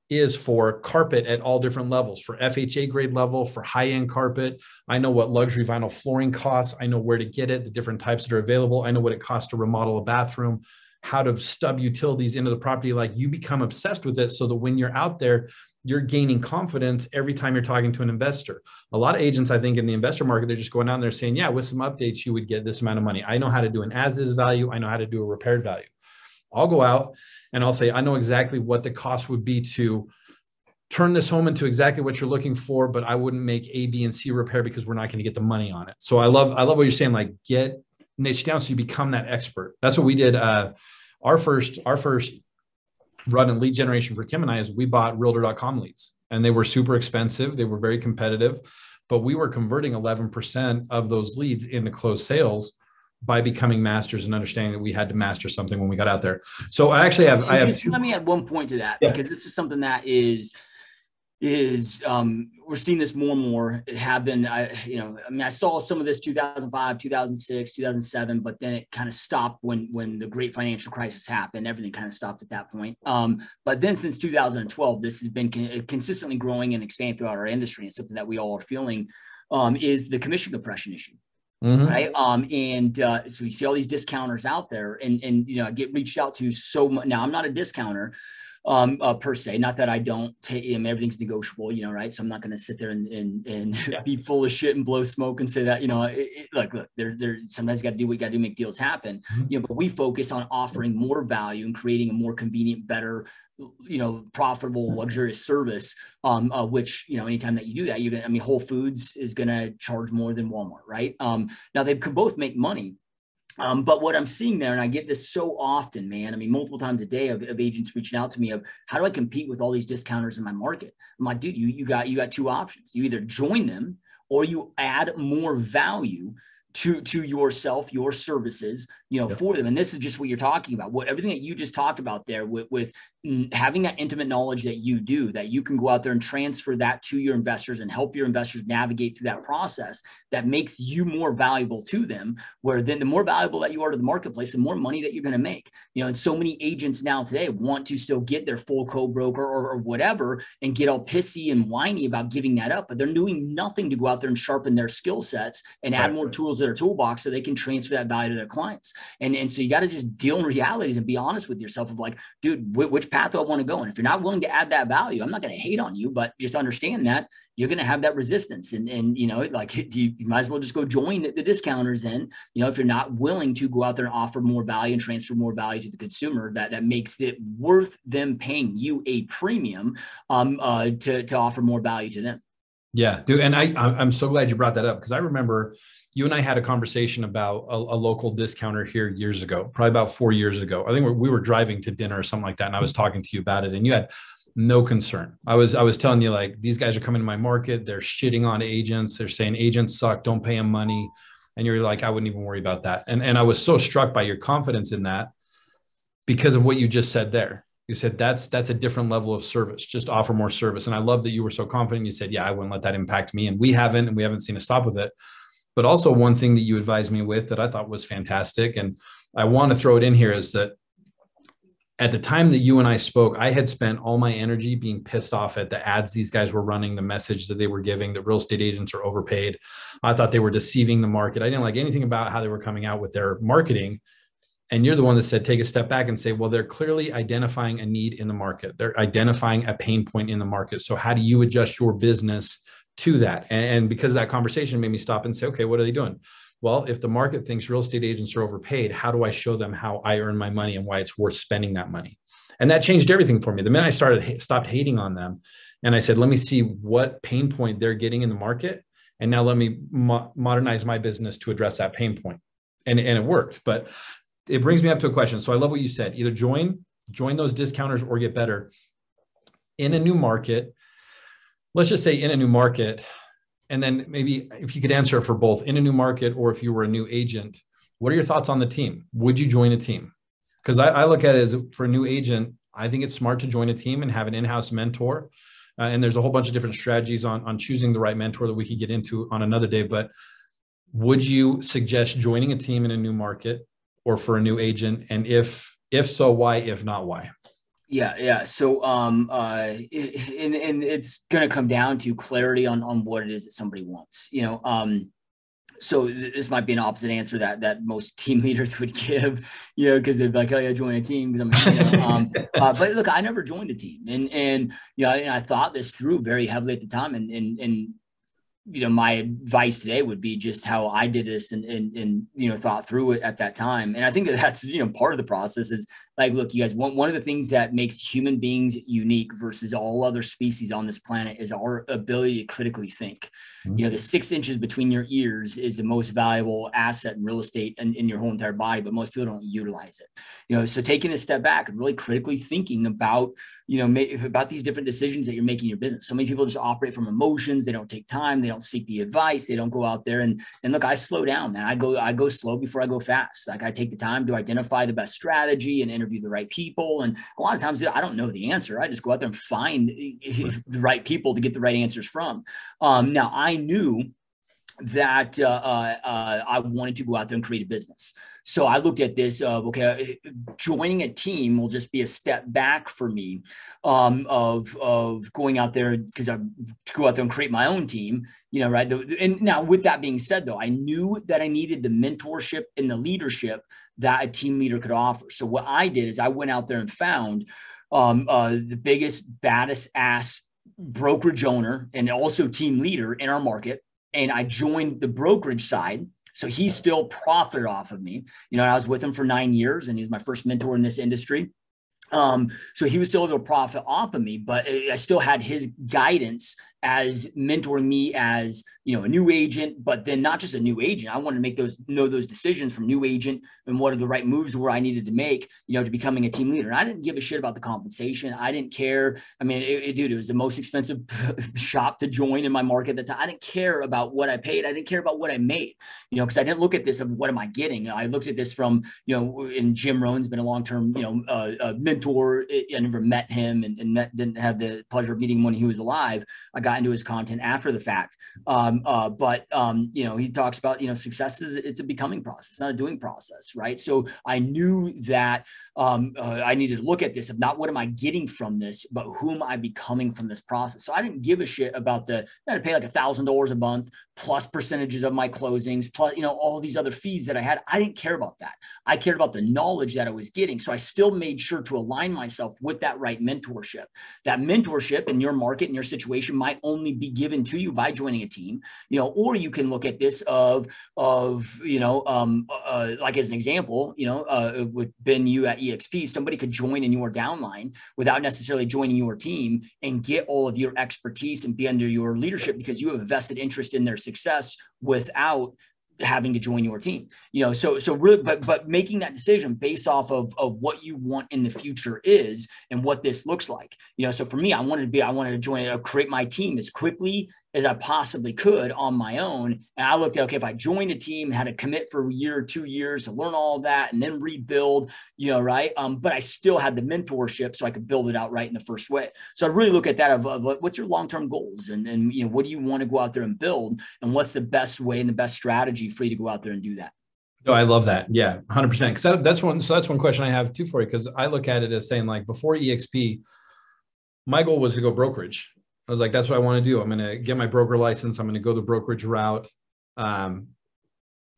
is for carpet at all different levels, for FHA grade level, for high-end carpet. I know what luxury vinyl flooring costs. I know where to get it, the different types that are available. I know what it costs to remodel a bathroom, how to stub utilities into the property. Like, you become obsessed with it so that when you're out there, you're gaining confidence every time you're talking to an investor. A lot of agents, I think, in the investor market, they're just going out and they're saying, yeah, with some updates, you would get this amount of money. I know how to do an as-is value. I know how to do a repaired value. I'll go out and I'll say, I know exactly what the cost would be to turn this home into exactly what you're looking for, but I wouldn't make A, B, and C repair because we're not going to get the money on it. So I love what you're saying, like, get niche down so you become that expert. That's what we did. Our first run in lead generation for Kim and I is we bought realtor.com leads, and they were super expensive. They were very competitive, but we were converting 11% of those leads into closed sales by becoming masters and understanding that we had to master something when we got out there. So I actually have, let me add one point to that, because this is something that is we're seeing this more and more. It have been, I saw some of this 2005, 2006, 2007, but then it kind of stopped when the great financial crisis happened. Everything kind of stopped at that point. But then since 2012, this has been consistently growing and expanding throughout our industry. And something that we all are feeling is the commission compression issue. Mm-hmm. Right. So you see all these discounters out there, and I get reached out to so much. Now, I'm not a discounter per se, not that I don't take everything's negotiable, right? So I'm not going to sit there and be full of shit and blow smoke and say that, look, there sometimes you got to do what you got to do, make deals happen. Mm-hmm. But we focus on offering more value and creating a more convenient, better, profitable, luxurious service, which, anytime that you do that, you're going to, Whole Foods is going to charge more than Walmart, right? Now they can both make money. But what I'm seeing there, and I get this so often, man, multiple times a day of agents reaching out to me of, how do I compete with all these discounters in my market? I'm like, dude, you got two options. You either join them or you add more value to yourself, your services, for them. And this is just what you're talking about. Everything that you just talked about there with having that intimate knowledge that you can go out there and transfer that to your investors and help your investors navigate through that process, that makes you more valuable to them, where then the more valuable that you are to the marketplace, the more money that you're going to make. And so many agents now today want to still get their full co-broker or whatever and get all pissy and whiny about giving that up, but they're doing nothing to go out there and sharpen their skill sets and add more tools to their toolbox so they can transfer that value to their clients. And so you got to just deal in realities and be honest with yourself of like, dude, which path do I want to go? And if you're not willing to add that value, I'm not going to hate on you, but just understand that you're going to have that resistance. And you might as well just go join the discounters then, if you're not willing to go out there and offer more value and transfer more value to the consumer, that makes it worth them paying you a premium to offer more value to them. Yeah, dude. And I'm so glad you brought that up, because I remember you and I had a conversation about a local discounter here years ago, probably about 4 years ago. I think we were driving to dinner or something like that. And I was talking to you about it, and you had no concern. I was telling you, like, these guys are coming to my market. They're shitting on agents. They're saying agents suck. Don't pay them money. And you're like, I wouldn't even worry about that. And I was so struck by your confidence in that because of what you just said there. You said, that's a different level of service. Just offer more service. And I love that you were so confident. You said, yeah, I wouldn't let that impact me. And we haven't seen a stop with it. But also, one thing that you advised me with that I thought was fantastic, and I want to throw it in here, is that at the time that you and I spoke, I had spent all my energy being pissed off at the ads these guys were running, the message that they were giving, that real estate agents are overpaid. I thought they were deceiving the market. I didn't like anything about how they were coming out with their marketing. And you're the one that said, take a step back and say, well, they're clearly identifying a need in the market. They're identifying a pain point in the market. So how do you adjust your business to that? And because of that conversation made me stop and say, okay, what are they doing? Well, if the market thinks real estate agents are overpaid, how do I show them how I earn my money and why it's worth spending that money? And that changed everything for me. The minute I stopped hating on them, and I said, let me see what pain point they're getting in the market. And now let me modernize my business to address that pain point. And it worked. But it brings me up to a question. So I love what you said. Either join those discounters or get better in a new market. Let's just say in a new market, and then maybe if you could answer for both in a new market or if you were a new agent, what are your thoughts on the team? Would you join a team? Because I look at it as, for a new agent, I think it's smart to join a team and have an in-house mentor. And there's a whole bunch of different strategies on choosing the right mentor that we could get into on another day. But would you suggest joining a team in a new market or for a new agent? And if so, why? If not, why? Yeah. So, and it's going to come down to clarity on what it is that somebody wants, so this might be an opposite answer that most team leaders would give, because they'd be like, oh yeah, join a team because but look, I never joined a team, and and I thought this through very heavily at the time, and my advice today would be just how I did this and thought through it at that time. And I think that's, part of the process is like, look, you guys, one of the things that makes human beings unique versus all other species on this planet is our ability to critically think. The 6 inches between your ears is the most valuable asset in real estate in your whole entire body, but most people don't utilize it. So taking a step back and really critically thinking about, about these different decisions that you're making in your business. So many people just operate from emotions. They don't take time. They don't seek the advice. They don't go out there and look, I slow down, man. I go slow before I go fast. Like I take the time to identify the best strategy and interview the right people. And a lot of times I don't know the answer. I just go out there and find the right people to get the right answers from. Now I knew that I wanted to go out there and create a business. So I looked at this okay, joining a team will just be a step back for me of going out there, because I go out there and create my own team, right? And now with that being said, though, I knew that I needed the mentorship and the leadership that a team leader could offer. So what I did is I went out there and found the biggest, baddest ass brokerage owner and also team leader in our market. And I joined the brokerage side. So he still profited off of me. I was with him for 9 years and he was my first mentor in this industry. So he was still able to profit off of me, but I still had his guidance as mentoring me as, a new agent, but then not just a new agent. I wanted to make those decisions from new agent and what are the right moves where I needed to make, to becoming a team leader. And I didn't give a shit about the compensation. I didn't care. I mean, dude, it was the most expensive shop to join in my market at the time. I didn't care about what I paid. I didn't care about what I made, because I didn't look at this of what am I getting? I looked at this from, and Jim Rohn's been a long-term, mentor. I never met him and didn't have the pleasure of meeting him when he was alive. I got into his content after the fact. But he talks about, success it's a becoming process, not a doing process. Right. So I knew that I needed to look at this of not what am I getting from this, but who am I becoming from this process? So I didn't give a shit about I had to pay like $1,000 a month plus percentages of my closings, plus, all these other fees that I had. I didn't care about that. I cared about the knowledge that I was getting. So I still made sure to align myself with that right mentorship. That mentorship in your market and your situation might only be given to you by joining a team, or you can look at this like as an example, with Ben, you at EXP, somebody could join in your downline without necessarily joining your team and get all of your expertise and be under your leadership because you have a vested interest in their success without having to join your team, so really, but making that decision based off of what you want in the future is and what this looks like, so for me, I wanted to join, create my team as quickly as I possibly could on my own. And I looked at, okay, if I joined a team and had to commit for a year or 2 years to learn all of that and then rebuild, right. But I still had the mentorship so I could build it out right in the first way. So I really look at that of what's your long-term goals and what do you want to go out there and build and what's the best way and the best strategy for you to go out there and do that. Oh, I love that. Yeah, 100%. Because that's one question I have too for you. Because I look at it as saying like before EXP, my goal was to go brokerage. I was like, that's what I want to do. I'm going to get my broker license. I'm going to go the brokerage route. And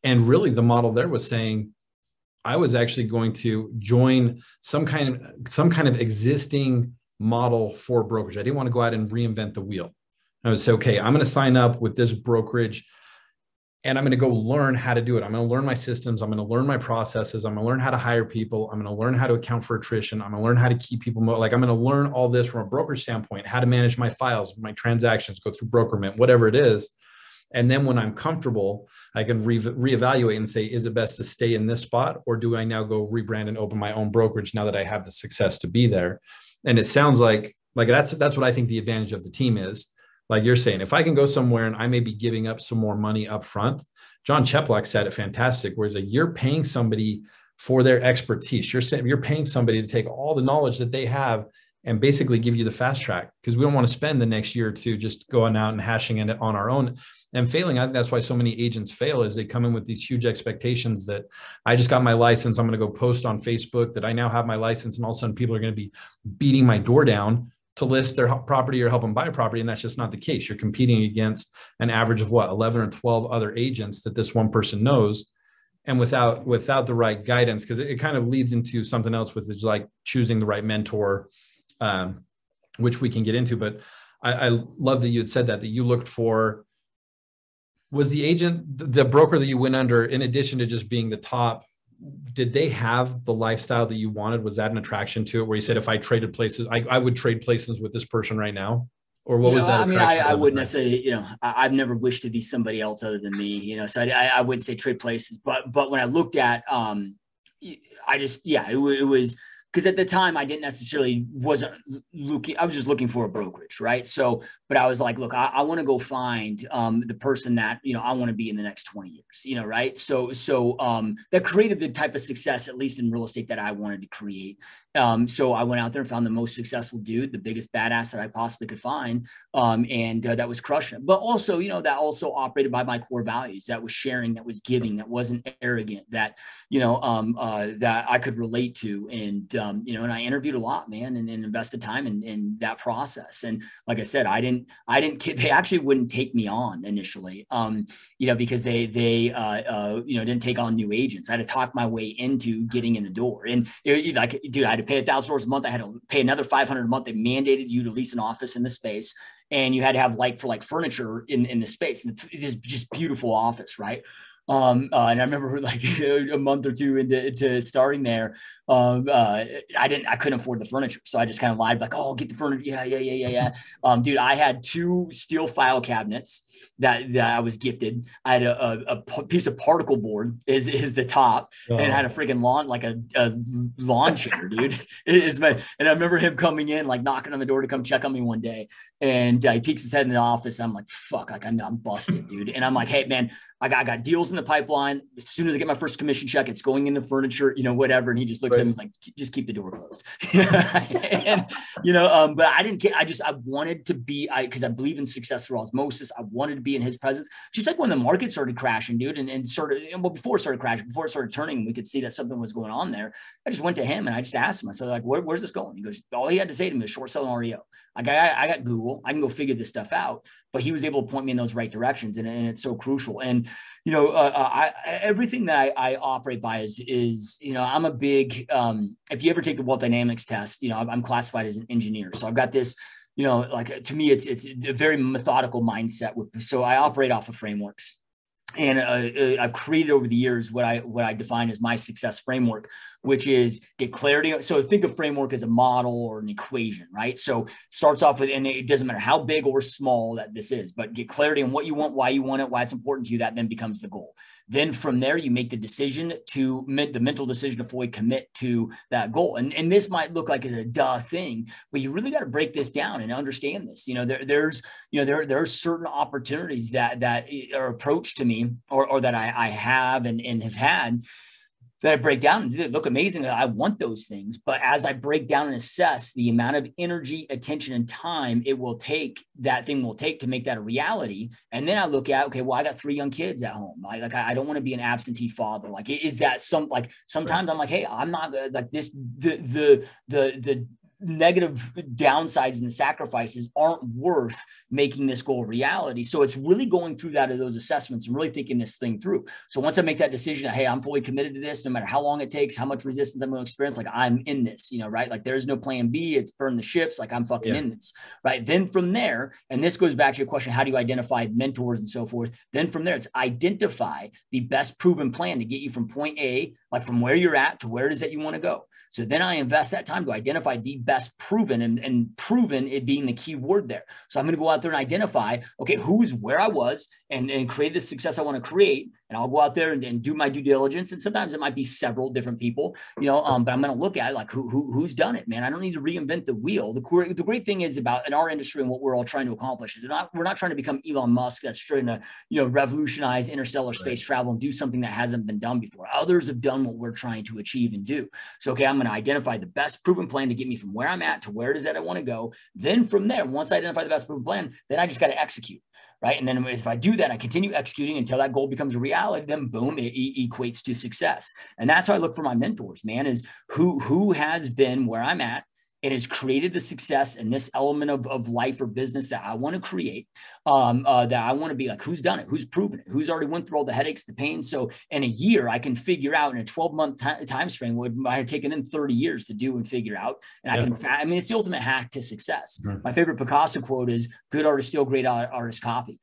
really the model there was saying I was actually going to join some kind of existing model for brokerage. I didn't want to go out and reinvent the wheel. I would say, okay, I'm going to sign up with this brokerage and I'm going to go learn how to do it. I'm going to learn my systems. I'm going to learn my processes. I'm going to learn how to hire people. I'm going to learn how to account for attrition. I'm going to learn how to keep people like I'm going to learn all this from a broker standpoint, how to manage my files, my transactions, go through Brokerment, whatever it is. And then when I'm comfortable, I can reevaluate and say, is it best to stay in this spot? Or do I now go rebrand and open my own brokerage now that I have the success to be there? And it sounds like that's what I think the advantage of the team is. Like you're saying, if I can go somewhere and I may be giving up some more money up front, John Cheplack said it fantastic, where he's like, you're paying somebody for their expertise. You're paying somebody to take all the knowledge that they have and basically give you the fast track, because we don't want to spend the next year or two just going out and hashing it on our own and failing. I think that's why so many agents fail, is they come in with these huge expectations that I just got my license, I'm going to go post on Facebook that I now have my license, and all of a sudden people are going to be beating my door down to list their property or help them buy a property. And that's just not the case. You're competing against an average of 11 or 12 other agents that this one person knows. And without the right guidance, because it kind of leads into something else, with is like choosing the right mentor, which we can get into. But I love that you had said that you looked for, was the agent, the broker that you went under, in addition to just being the top, did they have the lifestyle that you wanted? Was that an attraction to it, where you said, if I traded places, I would trade places with this person right now? Or what was that? I mean, I wouldn't necessarily, I've never wished to be somebody else other than me, so I wouldn't say trade places, but when I looked at, it was, because at the time I didn't necessarily wasn't looking, I was just looking for a brokerage. Right. So, but I was like, look, I want to go find the person that, I want to be in the next 20 years, right. So that created the type of success, at least in real estate, that I wanted to create. So I went out there and found the most successful dude, the biggest badass that I possibly could find. And that was crushing. But also, that also operated by my core values. That was sharing, that was giving, that wasn't arrogant, that, that I could relate to. And, and I interviewed a lot, man, and invested time in that process. And like I said, they actually wouldn't take me on initially, because they didn't take on new agents. I had to talk my way into getting in the door. And like, dude, I had to pay $1,000 a month. I had to pay another $500 a month. They mandated you to lease an office in the space, and you had to have like furniture in the space. And it is just beautiful office, right? And I remember like a month or two into starting there, I couldn't afford the furniture. So I just kind of lied, like, oh, get the furniture. Yeah. Dude, I had 2 steel file cabinets that I was gifted. I had a piece of particle board is the top, and I had a freaking lawn, like a lawn chair, dude. And I remember him coming in, like knocking on the door to come check on me one day. And he peeks his head in the office. I'm like, fuck, like I'm busted, dude. And I'm like, hey man, I got deals in the pipeline. As soon as I get my first commission check, it's going into furniture, whatever. And he just looks at me like, just keep the door closed. And, but I didn't care. I wanted to be, because I believe in success through osmosis. I wanted to be in his presence. Just like when the market started crashing, dude, and before it started crashing, before it started turning, and we could see that something was going on there. I just went to him and I just asked him, I said, like, where's this going? He goes, all he had to say to me was short selling REO. Like I got Google, I can go figure this stuff out, but he was able to point me in those right directions. And it's so crucial. And, everything that I operate by is, I'm a big, if you ever take the wealth dynamics test, I'm classified as an engineer. So I've got this, like to me, it's a very methodical mindset. So I operate off of frameworks. And I've created over the years what I define as my success framework, which is get clarity. So think of framework as a model or an equation, right? So starts off with, and it doesn't matter how big or small that this is, but get clarity on what you want, why you want it, why it's important to you. That then becomes the goal. Then from there, you make the decision the mental decision to fully commit to that goal. And this might look like it's a duh thing, but you really got to break this down and understand this. There are certain opportunities that are approached to me or that I have and have had that I break down and they look amazing. I want those things. But as I break down and assess the amount of energy, attention, and time that thing will take to make that a reality. And then I look at, okay, well, I got 3 young kids at home. I don't want to be an absentee father. Like, is that sometimes right. I'm like, hey, I'm not like this, the negative downsides and the sacrifices aren't worth making this goal a reality. So it's really going through those assessments and really thinking this thing through. So once I make that decision, hey, I'm fully committed to this, no matter how long it takes, how much resistance I'm going to experience, like I'm in this, right? Like there's no plan B, it's burn the ships. Like I'm fucking in this, right? Then from there, and this goes back to your question, how do you identify mentors and so forth? Then from there, it's identify the best proven plan to get you from point A, like from where you're at to where it is that you want to go. So then I invest that time to identify the best proven and proven it being the key word there. So I'm going to go out there and identify, okay, who's where I was and create the success I want to create. And I'll go out there and do my due diligence. And sometimes it might be several different people, but I'm going to look at it like who's done it, man. I don't need to reinvent the wheel. The great thing is about in our industry and what we're all trying to accomplish is we're not trying to become Elon Musk that's trying to, revolutionize interstellar space travel and do something that hasn't been done before. Others have done what we're trying to achieve and do. So, okay, I'm going to identify the best proven plan to get me from where I'm at to where it is that I want to go. Then from there, once I identify the best proven plan, then I just got to execute. Right. And then if I do that, I continue executing until that goal becomes a reality, then boom, it equates to success. And that's how I look for my mentors, man, is who has been where I'm at. It has created the success in this element of life or business that I want to create, that I want to be like, who's done it, who's proven it, who's already went through all the headaches, the pain. So in a year, I can figure out in a 12-month time frame what might have taken them 30 years to do and figure out. And I mean, it's the ultimate hack to success. My favorite Picasso quote is, good artist steal, great artist copy.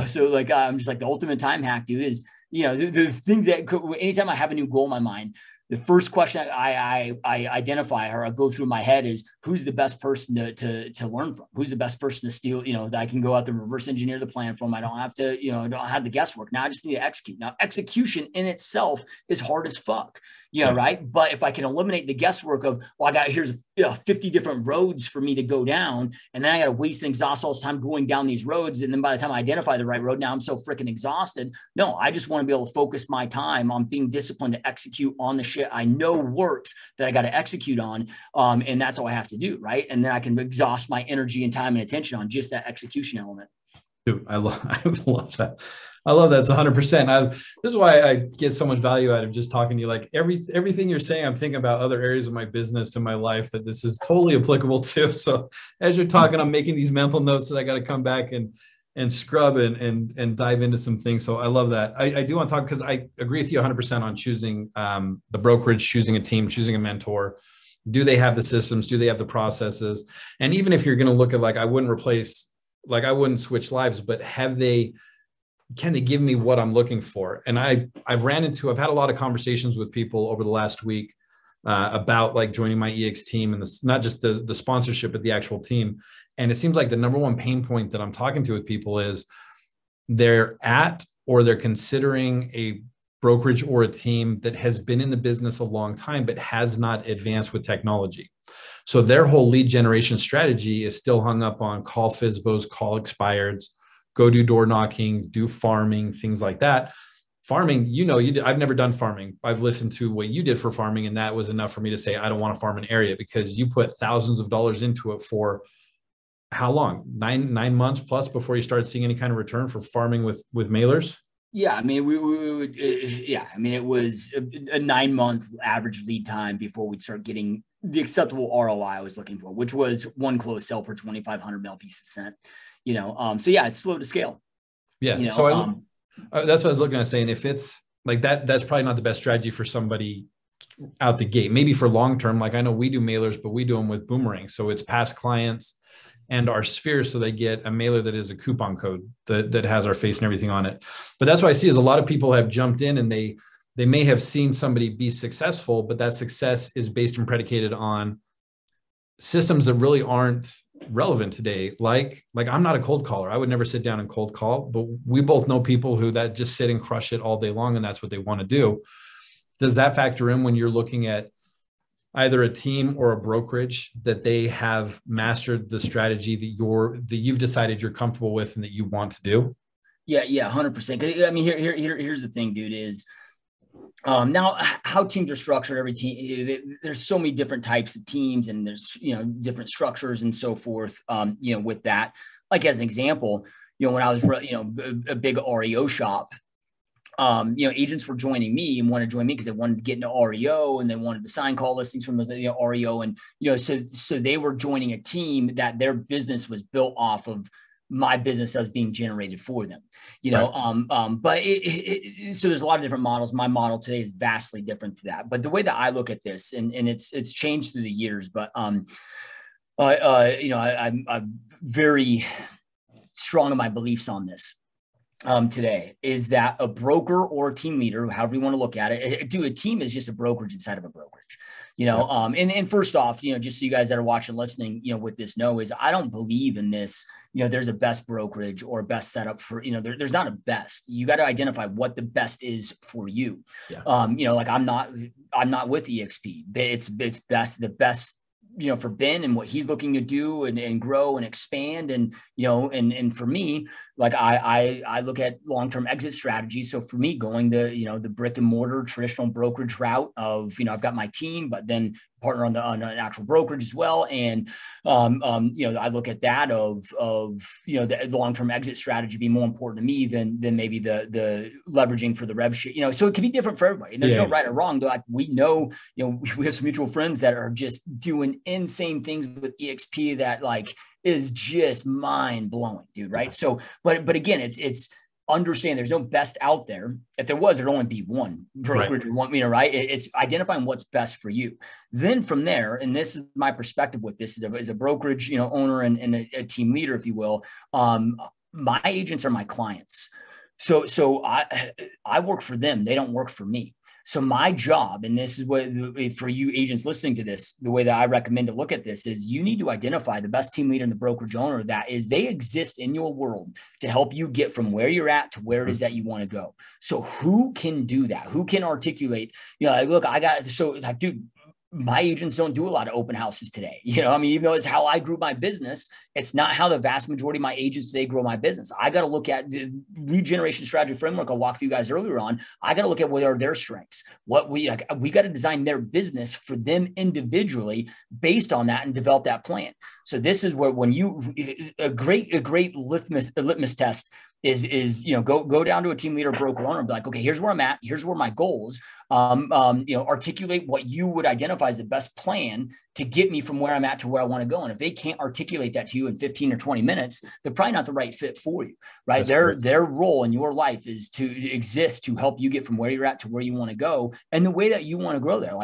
So like, I'm just like, the ultimate time hack, dude, is, the things that anytime I have a new goal in my mind, the first question I identify or I go through my head is, who's the best person to learn from? Who's the best person to steal, that I can go out there and reverse engineer the plan from? I don't have to, I don't have the guesswork. Now I just need to execute. Now, execution in itself is hard as fuck. Right. But if I can eliminate the guesswork of, here's 50 different roads for me to go down, and then I got to waste and exhaust all this time going down these roads. And then by the time I identify the right road, now I'm so freaking exhausted. No, I just want to be able to focus my time on being disciplined to execute on the shit I know works that I got to execute on. And that's all I have to do. Right. And then I can exhaust my energy and time and attention on just that execution element. Dude, I love that. I love that. It's 100%. This is why I get so much value out of just talking to you. Like everything you're saying, I'm thinking about other areas of my business and my life that this is totally applicable to. So as you're talking, I'm making these mental notes that I got to come back and scrub and dive into some things. So I love that. I do want to talk, because I agree with you 100% on choosing the brokerage, choosing a team, choosing a mentor. Do they have the systems? Do they have the processes? And even if you're going to look at, like, I wouldn't switch lives, but can they give me what I'm looking for? And I've had a lot of conversations with people over the last week about like joining my EX team, and this, not just the sponsorship, but the actual team. And it seems like the number one pain point that I'm talking to with people is they're considering a brokerage or a team that has been in the business a long time, but has not advanced with technology. So their whole lead generation strategy is still hung up on call FSBOs, call expireds, go do door knocking, do farming, things like that. Farming, I've never done farming. I've listened to what you did for farming, and that was enough for me to say, I don't want to farm an area, because you put thousands of dollars into it for how long? Nine months plus before you started seeing any kind of return for farming with mailers? Yeah, I mean, it was a 9-month average lead time before we'd start getting the acceptable ROI I was looking for, which was one closed sale per 2,500 mail pieces sent. So yeah, it's slow to scale. Yeah. That's what I was looking at, saying, if it's like that, that's probably not the best strategy for somebody out the gate. Maybe for long term, like I know we do mailers, but we do them with Boomerang, so it's past clients and our sphere, so they get a mailer that is a coupon code that has our face and everything on it. But that's what I see is a lot of people have jumped in, and they may have seen somebody be successful, but that success is based and predicated on systems that really aren't relevant today. Like I'm not a cold caller. I would never sit down and cold call, but we both know people who that just sit and crush it all day long, and that's what they want to do. Does that factor in when you're looking at either a team or a brokerage, that they have mastered the strategy that you've decided you're comfortable with and that you want to do? Yeah, 100%. I mean, here's the thing, dude, is now how teams are structured. Every team, there's so many different types of teams, and there's, different structures and so forth. With that, like as an example, when I was, a big REO shop, agents were joining me and wanted to join me because they wanted to get into REO, and they wanted to sign call listings from the REO. And, so they were joining a team that their business was built off of my business as being generated for them, right. But so there's a lot of different models. My model today is vastly different to that. But the way that I look at this, and it's changed through the years, but, I'm very strong in my beliefs on this. Today is that a broker or a team leader, however you want to look at it, a team is just a brokerage inside of a brokerage, and first off, just so you guys that are watching, listening, with this is I don't believe in this, there's a best brokerage or best setup for, there's not a best. You got to identify what the best is for you. Yeah. Like I'm not with EXP, but it's the best, for Ben and what he's looking to do and grow and expand. And, and for me, like I look at long-term exit strategies. So for me, going the brick and mortar traditional brokerage route of, I've got my team, but then partner on an actual brokerage as well. And, I look at that of the long-term exit strategy being more important to me than maybe the leveraging for the rev share, so it can be different for everybody. And there's no right or wrong. Though we know, we have some mutual friends that are just doing insane things with EXP that is just mind blowing, dude. Right. So, but again, it's understand there's no best out there. If there was, there'd only be one brokerage or one, right? It's identifying what's best for you. Then from there, and this is my perspective with this as a brokerage, owner and a team leader, if you will, my agents are my clients. So I work for them. They don't work for me. So my job, and this is what for you agents listening to this, the way that I recommend to look at this is you need to identify the best team leader and the brokerage owner that is they exist in your world to help you get from where you're at to where it is that you want to go. So who can do that? Who can articulate, look, dude, my agents don't do a lot of open houses today. Even though it's how I grew my business, it's not how the vast majority of my agents today grow my business. I got to look at the lead generation strategy framework I walked through you guys earlier on. I got to look at what are their strengths. We got to design their business for them individually based on that and develop that plan. So this is where a great litmus test is go down to a team leader, broker owner, and be like, okay, here's where I'm at. Here's where my goals. Articulate what you would identify as the best plan to get me from where I'm at to where I want to go. And if they can't articulate that to you in 15 or 20 minutes, they're probably not the right fit for you, right? Their role in your life is to exist to help you get from where you're at to where you want to go and the way that you want to grow there.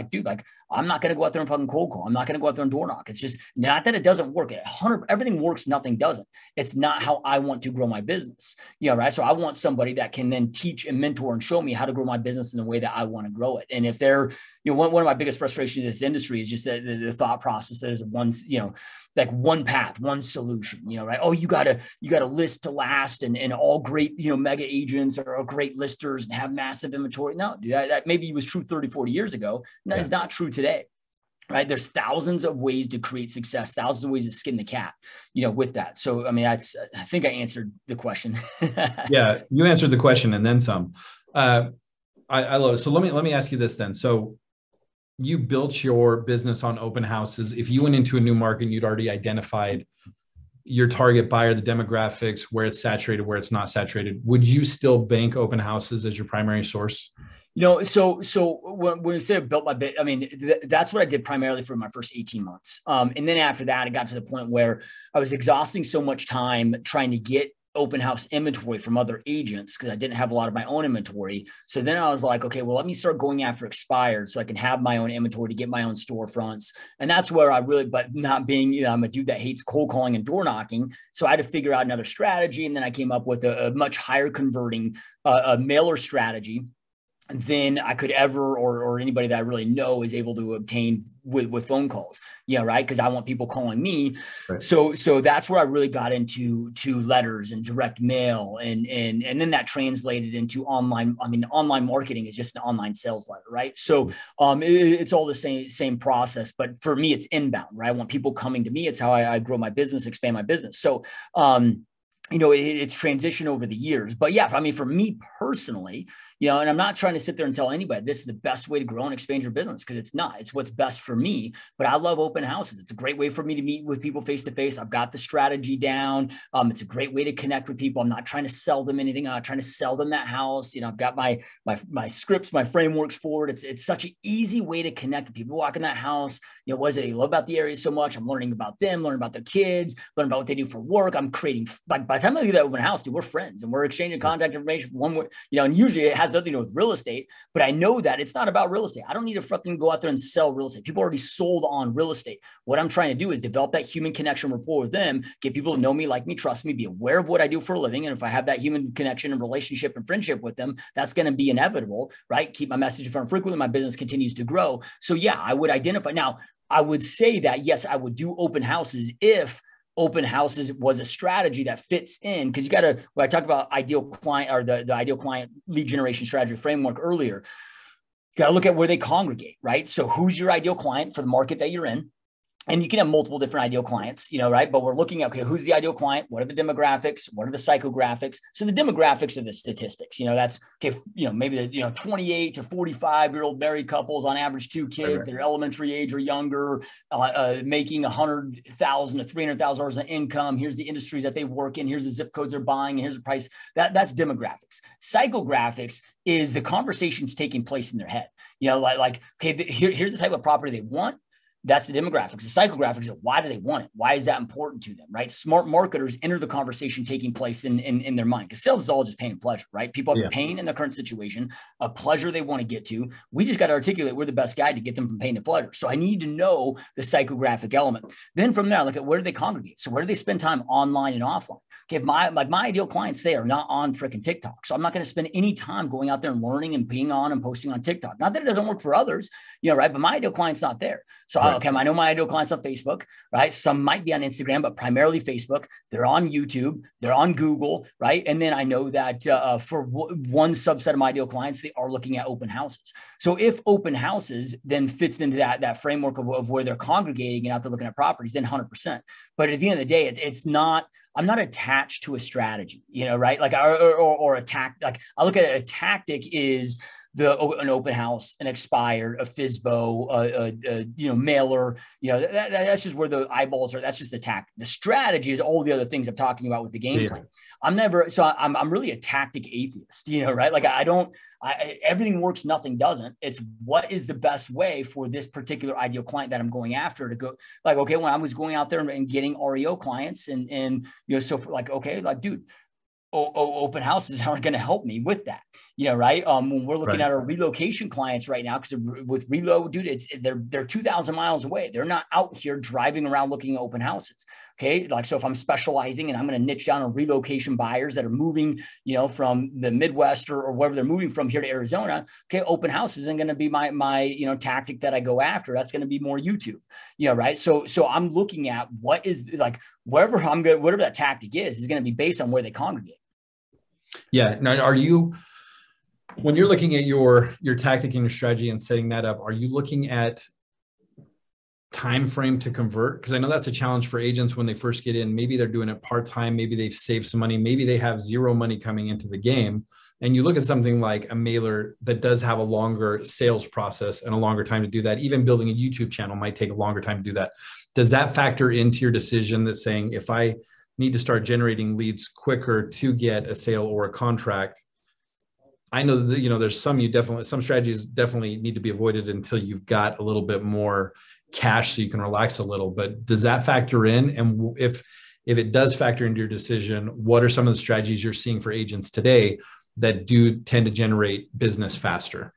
I'm not going to go out there and fucking cold call. I'm not going to go out there and door knock. It's just not that it doesn't work. Everything works, nothing doesn't. It's not how I want to grow my business. Right. So I want somebody that can then teach and mentor and show me how to grow my business in the way that I want to grow it. And if they're, one of my biggest frustrations in this industry is just the thought process that there's one path, one solution, right? Oh, you gotta list to last and all great, mega agents are great listers and have massive inventory. No, dude, that maybe was true 30, 40 years ago. No, it's not true today. Right. There's thousands of ways to create success, thousands of ways to skin the cat, with that. So, I think I answered the question. Yeah, you answered the question and then some. I love it. So let me ask you this then. So you built your business on open houses. If you went into a new market and you'd already identified your target buyer, the demographics, where it's saturated, where it's not saturated, would you still bank open houses as your primary source? So when we say I built my bit, that's what I did primarily for my first 18 months. And then after that, it got to the point where I was exhausting so much time trying to get open house inventory from other agents because I didn't have a lot of my own inventory. So then I was like, okay, well, let me start going after expired so I can have my own inventory to get my own storefronts. And that's where but not being, I'm a dude that hates cold calling and door knocking. So I had to figure out another strategy. And then I came up with a much higher converting mailer strategy than I could ever, or anybody that I really know is able to obtain with phone calls, right? Because I want people calling me. Right. So that's where I really got into letters and direct mail. And then that translated into online. Online marketing is just an online sales letter, right? So it's all the same process, but for me, it's inbound, right? I want people coming to me. It's how I grow my business, expand my business. So, it's transitioned over the years, but yeah, for me personally, and I'm not trying to sit there and tell anybody this is the best way to grow and expand your business because it's not. It's what's best for me. But I love open houses. It's a great way for me to meet with people face to face. I've got the strategy down. It's a great way to connect with people. I'm not trying to sell them anything. I'm not trying to sell them that house. I've got my scripts, my frameworks for it. It's such an easy way to connect with people. Walk in that house. What is it they love about the area so much? I'm learning about them, learning about their kids, learning about what they do for work. I'm creating. By the time I do that open house, dude, we're friends and we're exchanging contact information. And usually it has nothing to do with real estate, but I know that it's not about real estate. I don't need to fucking go out there and sell real estate. People already sold on real estate. What I'm trying to do is develop that human connection rapport with them, get people to know me, like me, trust me, be aware of what I do for a living. And if I have that human connection and relationship and friendship with them, that's going to be inevitable, right? Keep my message in front frequently. My business continues to grow. So yeah, I would identify. Now, I would say that, yes, I would do open houses if open houses was a strategy that fits in, because when I talked about ideal client or the ideal client lead generation strategy framework earlier, you got to look at where they congregate, right? So who's your ideal client for the market that you're in? And you can have multiple different ideal clients, right? But we're looking at, okay, who's the ideal client? What are the demographics? What are the psychographics? So the demographics are the statistics, that's, okay, maybe the, 28 to 45-year-old married couples, on average, 2 kids, they're elementary age or younger, making $100,000 to $300,000 in income. Here's the industries that they work in. Here's the zip codes they're buying. And here's the price. That's demographics. Psychographics is the conversations taking place in their head. Okay, here's the type of property they want. That's the demographics. The psychographics are, why do they want it? Why is that important to them, right? Smart marketers enter the conversation taking place in their mind, because sales is all just pain and pleasure, right? People have pain in their current situation, a pleasure they want to get to. We just got to articulate we're the best guide to get them from pain to pleasure. So I need to know the psychographic element. Then from there, I look at where do they congregate? So where do they spend time online and offline? Okay, if my ideal clients, they are not on freaking TikTok. So I'm not going to spend any time going out there and learning and being on and posting on TikTok. Not that it doesn't work for others, right? But my ideal client's not there. So okay, I know my ideal clients on Facebook, right? Some might be on Instagram, but primarily Facebook. They're on YouTube. They're on Google, right? And then I know that for one subset of my ideal clients, they are looking at open houses. So if open houses then fits into that framework of where they're congregating and out there looking at properties, then 100%. But at the end of the day, it's not. I'm not attached to a strategy, right? Like or a tactic. Like I look at it, a tactic is an open house, an expired, a FSBO, mailer, that's just where the eyeballs are. That's just the tactic. The strategy is all the other things I'm talking about with the game plan. I'm really a tactic atheist, right? Like everything works, nothing doesn't. It's what is the best way for this particular ideal client that I'm going after to go. Like, okay, when I was going out there and getting REO clients so for dude, open houses aren't going to help me with that, right? When we're looking at our relocation clients right now, because with reload, dude, they're 2,000 miles away. They're not out here driving around looking at open houses. Okay. So if I'm specializing and I'm going to niche down on relocation buyers that are moving, from the Midwest or wherever they're moving from here to Arizona, okay, open house isn't going to be my tactic that I go after. That's going to be more YouTube, right? So I'm looking at what is wherever I'm good, whatever that tactic is going to be based on where they congregate. Yeah. Now, when you're looking at your tactic and your strategy and setting that up, are you looking at time frame to convert? Because I know that's a challenge for agents when they first get in. Maybe they're doing it part-time. Maybe they've saved some money. Maybe they have zero money coming into the game. And you look at something like a mailer that does have a longer sales process and a longer time to do that. Even building a YouTube channel might take a longer time to do that. Does that factor into your decision that saying, if I need to start generating leads quicker to get a sale or a contract? I know that, there's some strategies definitely need to be avoided until you've got a little bit more cash so you can relax a little, but does that factor in? And if it does factor into your decision, what are some of the strategies you're seeing for agents today that do tend to generate business faster?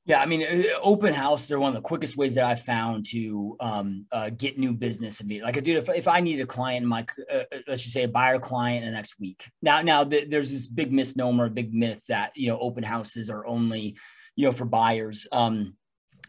Yeah, I mean, open house, they're one of the quickest ways that I've found to get new business. Like, dude, if I need a client, let's just say a buyer client in the next week. Now there's this big misnomer, a big myth that, open houses are only, for buyers.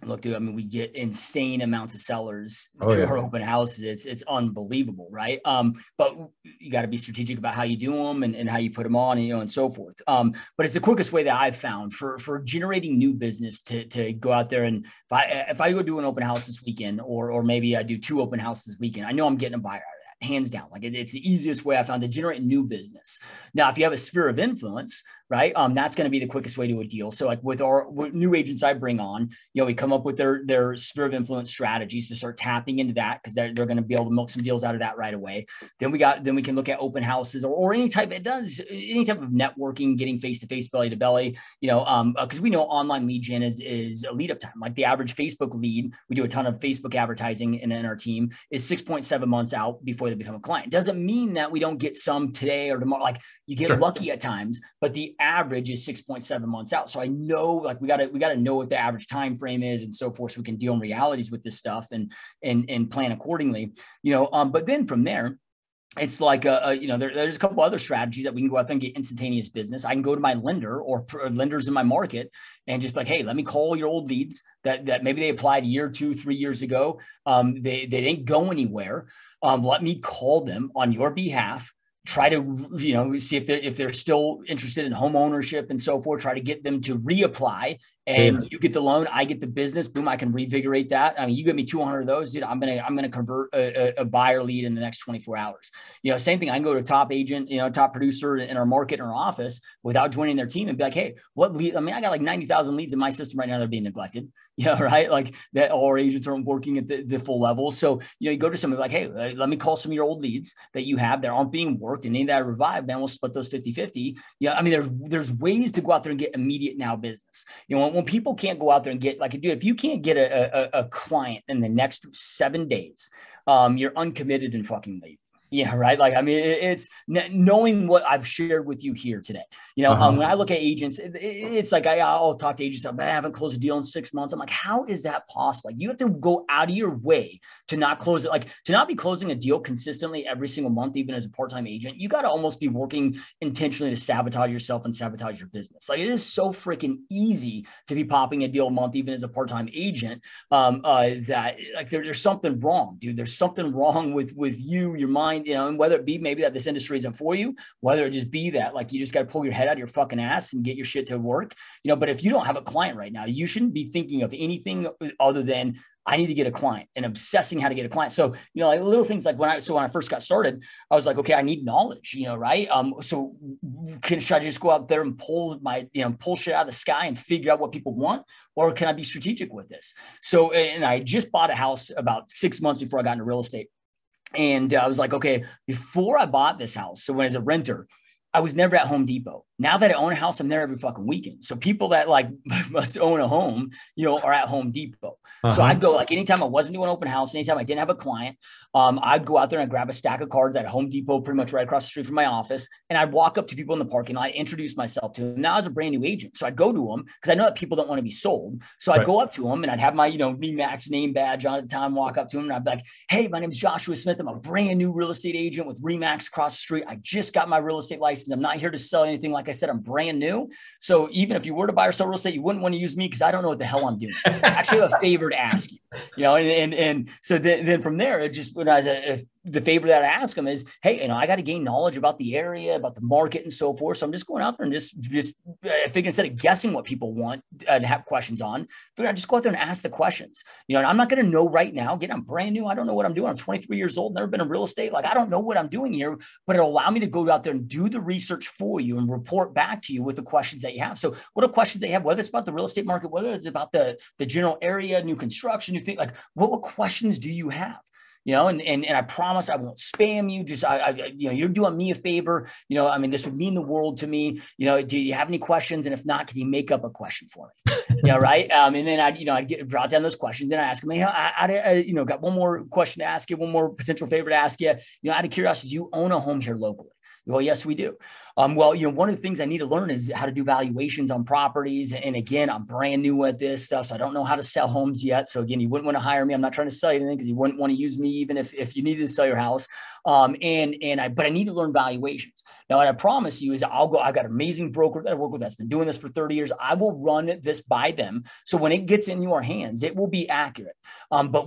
Look, dude, I mean, we get insane amounts of sellers through our open houses. It's unbelievable, right? But you got to be strategic about how you do them and how you put them on, and so forth. But it's the quickest way that I've found for generating new business to go out there. And if I go do an open house this weekend, or maybe I do 2 open houses this weekend, I know I'm getting a buyer out of that, hands down. Like it's the easiest way I found to generate new business. Now, if you have a sphere of influence, right, that's going to be the quickest way to a deal. So like with new agents I bring on, we come up with their sphere of influence strategies to start tapping into that, because they're going to be able to milk some deals out of that right away. Then we can look at open houses or any type of networking, getting face-to-face, belly to belly, because we know online lead gen is a lead up time. Like the average Facebook lead, we do a ton of Facebook advertising in our team, is 6.7 months out before they become a client. Doesn't mean that we don't get some today or tomorrow. Like you get lucky at times, but the average is 6.7 months out. So I know, like, we got to know what the average time frame is and so forth, so we can deal in realities with this stuff and plan accordingly. But then from there, it's like, there's a couple other strategies that we can go out there and get instantaneous business. I can go to my lender or lenders in my market and just be like, hey, let me call your old leads that maybe they applied 1, 2, 3 years ago. They didn't go anywhere. Let me call them on your behalf. Try to, see if they're still interested in home ownership and so forth. Try to get them to reapply and you get the loan, I get the business, boom, I can revigorate that. I mean, you give me 200 of those, dude, I'm going to convert a buyer lead in the next 24 hours. Same thing. I can go to a top agent, top producer in our market, in our office without joining their team and be like, hey, what lead? I mean, I got like 90,000 leads in my system right now. They're being neglected. Right. Like that, all our agents aren't working at the full level. So, you go to somebody like, hey, let me call some of your old leads that you have that aren't being worked and need that revived. Then we'll split those 50-50. I mean, there's ways to go out there and get immediate now business. When people can't go out there and get like, dude, if you can't get a client in the next 7 days, you're uncommitted and fucking lazy. Right. Like, I mean, it's knowing what I've shared with you here today. When I look at agents, it's like I'll talk to agents. I haven't closed a deal in 6 months. I'm like, how is that possible? Like, you have to go out of your way to not close it, like to not be closing a deal consistently every single month, even as a part-time agent. You got to almost be working intentionally to sabotage yourself and sabotage your business. Like, it is so freaking easy to be popping a deal a month, even as a part-time agent. That like there's something wrong, dude. There's something wrong with you, your mind. And whether it be maybe that this industry isn't for you, whether it just be that like you just got to pull your head out of your fucking ass and get your shit to work, but if you don't have a client right now, you shouldn't be thinking of anything other than I need to get a client and obsessing how to get a client. So, like little things like when I first got started, I was like, okay, I need knowledge, right? So should I just go out there and pull shit out of the sky and figure out what people want? Or can I be strategic with this? So, and I just bought a house about 6 months before I got into real estate. And I was like, okay, before I bought this house, so when as a renter, I was never at Home Depot. Now that I own a house, I'm there every fucking weekend. So people that like must own a home, are at Home Depot. So I'd go like anytime I wasn't doing open house, anytime I didn't have a client, I'd go out there and I'd grab a stack of cards at Home Depot, pretty much right across the street from my office. And I'd walk up to people in the parking lot, introduce myself to them. Now as a brand new agent. So I'd go to them because I know that people don't want to be sold. So I'd go up to them and I'd have my, RE/MAX name badge on at the time, walk up to them and I'd be like, hey, my name is Joshua Smith. I'm a brand new real estate agent with RE/MAX across the street. I just got my real estate license. I'm not here to sell anything. Like I said, I'm brand new. So even if you were to buy or sell real estate, you wouldn't want to use me because I don't know what the hell I'm doing. I actually have a favor to ask you, and so then from there, it just, when I was the favor that I ask them is, hey, I got to gain knowledge about the area, about the market and so forth. So I'm just going out there and just I figure instead of guessing what people want and have questions on, I just go out there and ask the questions, and I'm not going to know right now. Again, I'm brand new. I don't know what I'm doing. I'm 23 years old, never been in real estate. Like, I don't know what I'm doing here, but it'll allow me to go out there and do the research for you and report back to you with the questions that you have. So what are questions that you have, whether it's about the real estate market, whether it's about the general area, new construction, you think like, what questions do you have? And I promise I won't spam you. Just, you're doing me a favor. This would mean the world to me. Do you have any questions? And if not, can you make up a question for me? Right. And then I'd jot down those questions and I ask them, I got one more question to ask you, one more potential favor to ask you. Out of curiosity, do you own a home here locally? Well, yes, we do. One of the things I need to learn is how to do valuations on properties. And again, I'm brand new at this stuff, so I don't know how to sell homes yet. So again, you wouldn't want to hire me. I'm not trying to sell you anything because you wouldn't want to use me even if you needed to sell your house. But I need to learn valuations. Now, what I promise you is I've got an amazing broker that I work with that's been doing this for 30 years. I will run this by them. So when it gets in your hands, it will be accurate. But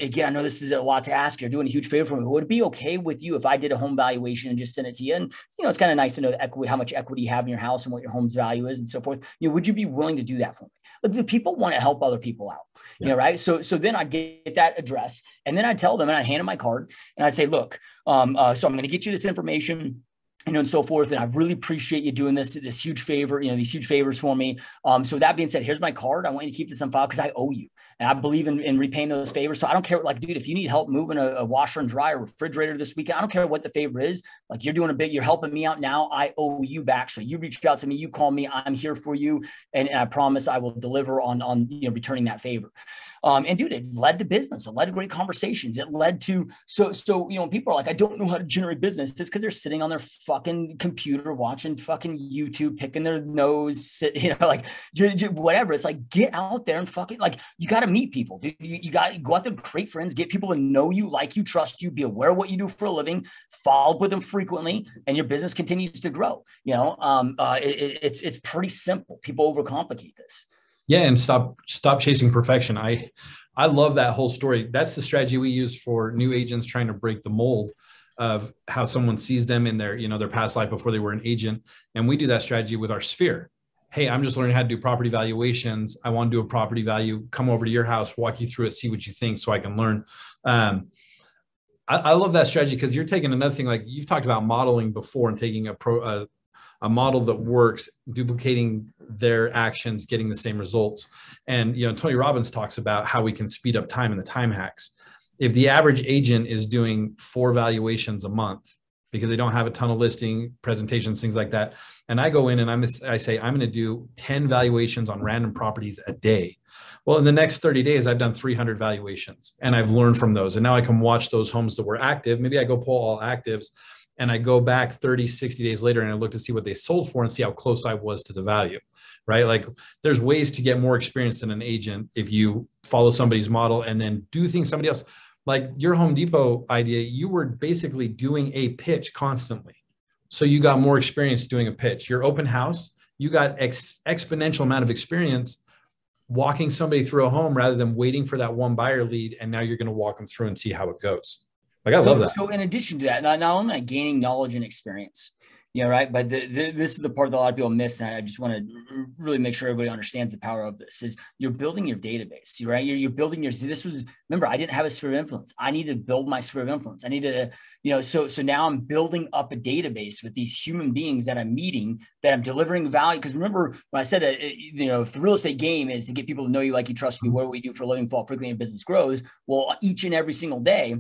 again, I know this is a lot to ask. You're doing a huge favor for me. Would it be okay with you if I did a home valuation and just sent it to you? And, it's kind of nice to know the equity, how much equity you have in your house and what your home's value is and so forth. Would you be willing to do that for me? Like, the people want to help other people out, right? So then I'd get that address and then I'd tell them and I'd hand them my card and I'd say, look, so I'm going to get you this information, and so forth. And I really appreciate you doing this huge favor, these huge favors for me. So that being said, here's my card. I want you to keep this on file because I owe you. And I believe in repaying those favors. So I don't care, like, dude, if you need help moving a washer and dryer, refrigerator this weekend, I don't care what the favor is. Like, you're doing you're helping me out now. I owe you back. So you reached out to me, you call me, I'm here for you. And I promise I will deliver on returning that favor. And dude, it led to business. It led to great conversations. It led to, so when people are like, I don't know how to generate business, it's because they're sitting on their fucking computer, watching fucking YouTube, picking their nose, whatever. It's like, get out there and fucking, like, you got to meet people, dude. You got to go out there, create friends, get people to know you, like you, trust you, be aware of what you do for a living, follow up with them frequently, and your business continues to grow. It's pretty simple. People overcomplicate this. Yeah. And stop chasing perfection. I love that whole story. That's the strategy we use for new agents trying to break the mold of how someone sees them in their, their past life before they were an agent. And we do that strategy with our sphere. hey, I'm just learning how to do property valuations. I want to do a property value, come over to your house, walk you through it, see what you think so I can learn. I love that strategy because you're taking another thing, like you've talked about modeling before and taking a model that works, duplicating their actions, getting the same results. And, Tony Robbins talks about how we can speed up time in the time hacks. If the average agent is doing 4 valuations a month because they don't have a ton of listing presentations, things like that, and I go in and I say, I'm going to do 10 valuations on random properties a day. Well, in the next 30 days, I've done 300 valuations and I've learned from those. And now I can watch those homes that were active. Maybe I go pull all actives and I go back 30, 60 days later and I look to see what they sold for and see how close I was to the value, right? Like there's ways to get more experience than an agent if you follow somebody's model and then do things somebody else. Like your Home Depot idea, you were basically doing a pitch constantly. So you got more experience doing a pitch. Your open house, you got exponential amount of experience walking somebody through a home rather than waiting for that one buyer lead. And now you're going to walk them through and see how it goes. Like, I love that. So in addition to that, not only am I gaining knowledge and experience, right? But this is the part that a lot of people miss. And I just want to really make sure everybody understands the power of this is you're building your database, right? You're building remember, I didn't have a sphere of influence. I needed to build my sphere of influence. I needed to, so now I'm building up a database with these human beings that I'm meeting, that I'm delivering value. Because remember when I said, if the real estate game is to get people to know you, like you, trust me, what we do for a living, fall frequently, and business grows. Well, each and every single day,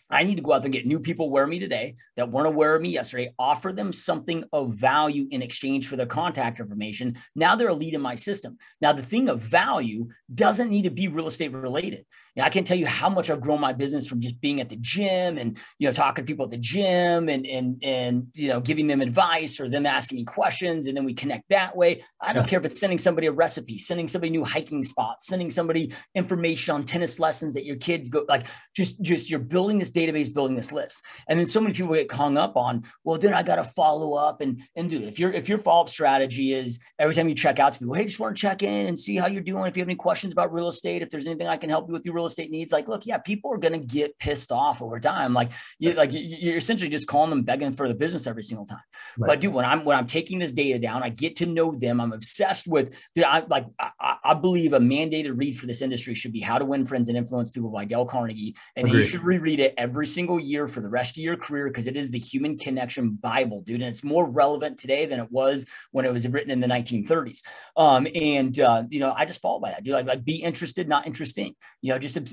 I need to go out there and get new people aware of me today that weren't aware of me yesterday, offer them something of value in exchange for their contact information. Now they're a lead in my system. Now, the thing of value doesn't need to be real estate related. I can't tell you how much I've grown my business from just being at the gym and, talking to people at the gym and giving them advice or them asking me questions. And then we connect that way. I don't care if it's sending somebody a recipe, sending somebody new hiking spots, sending somebody information on tennis lessons that your kids go, like just you're building this database, building this list. And then so many people get hung up on, well, then I got to follow up and do it. If your follow-up strategy is every time you check out to people, hey, just want to check in and see how you're doing. If you have any questions about real estate, if there's anything I can help you with your real estate needs, like, look, yeah, people are going to get pissed off over time. You're essentially just calling them, begging for the business every single time. Right. But dude, when I'm taking this data down, I get to know them. I'm obsessed with, dude, I believe a mandated read for this industry should be How to Win Friends and Influence People by Dale Carnegie. And you should reread it every single year for the rest of your career, because it is the human connection Bible, dude. And it's more relevant today than it was when it was written in the 1930s. I just follow by that, dude. Like be interested, not interesting,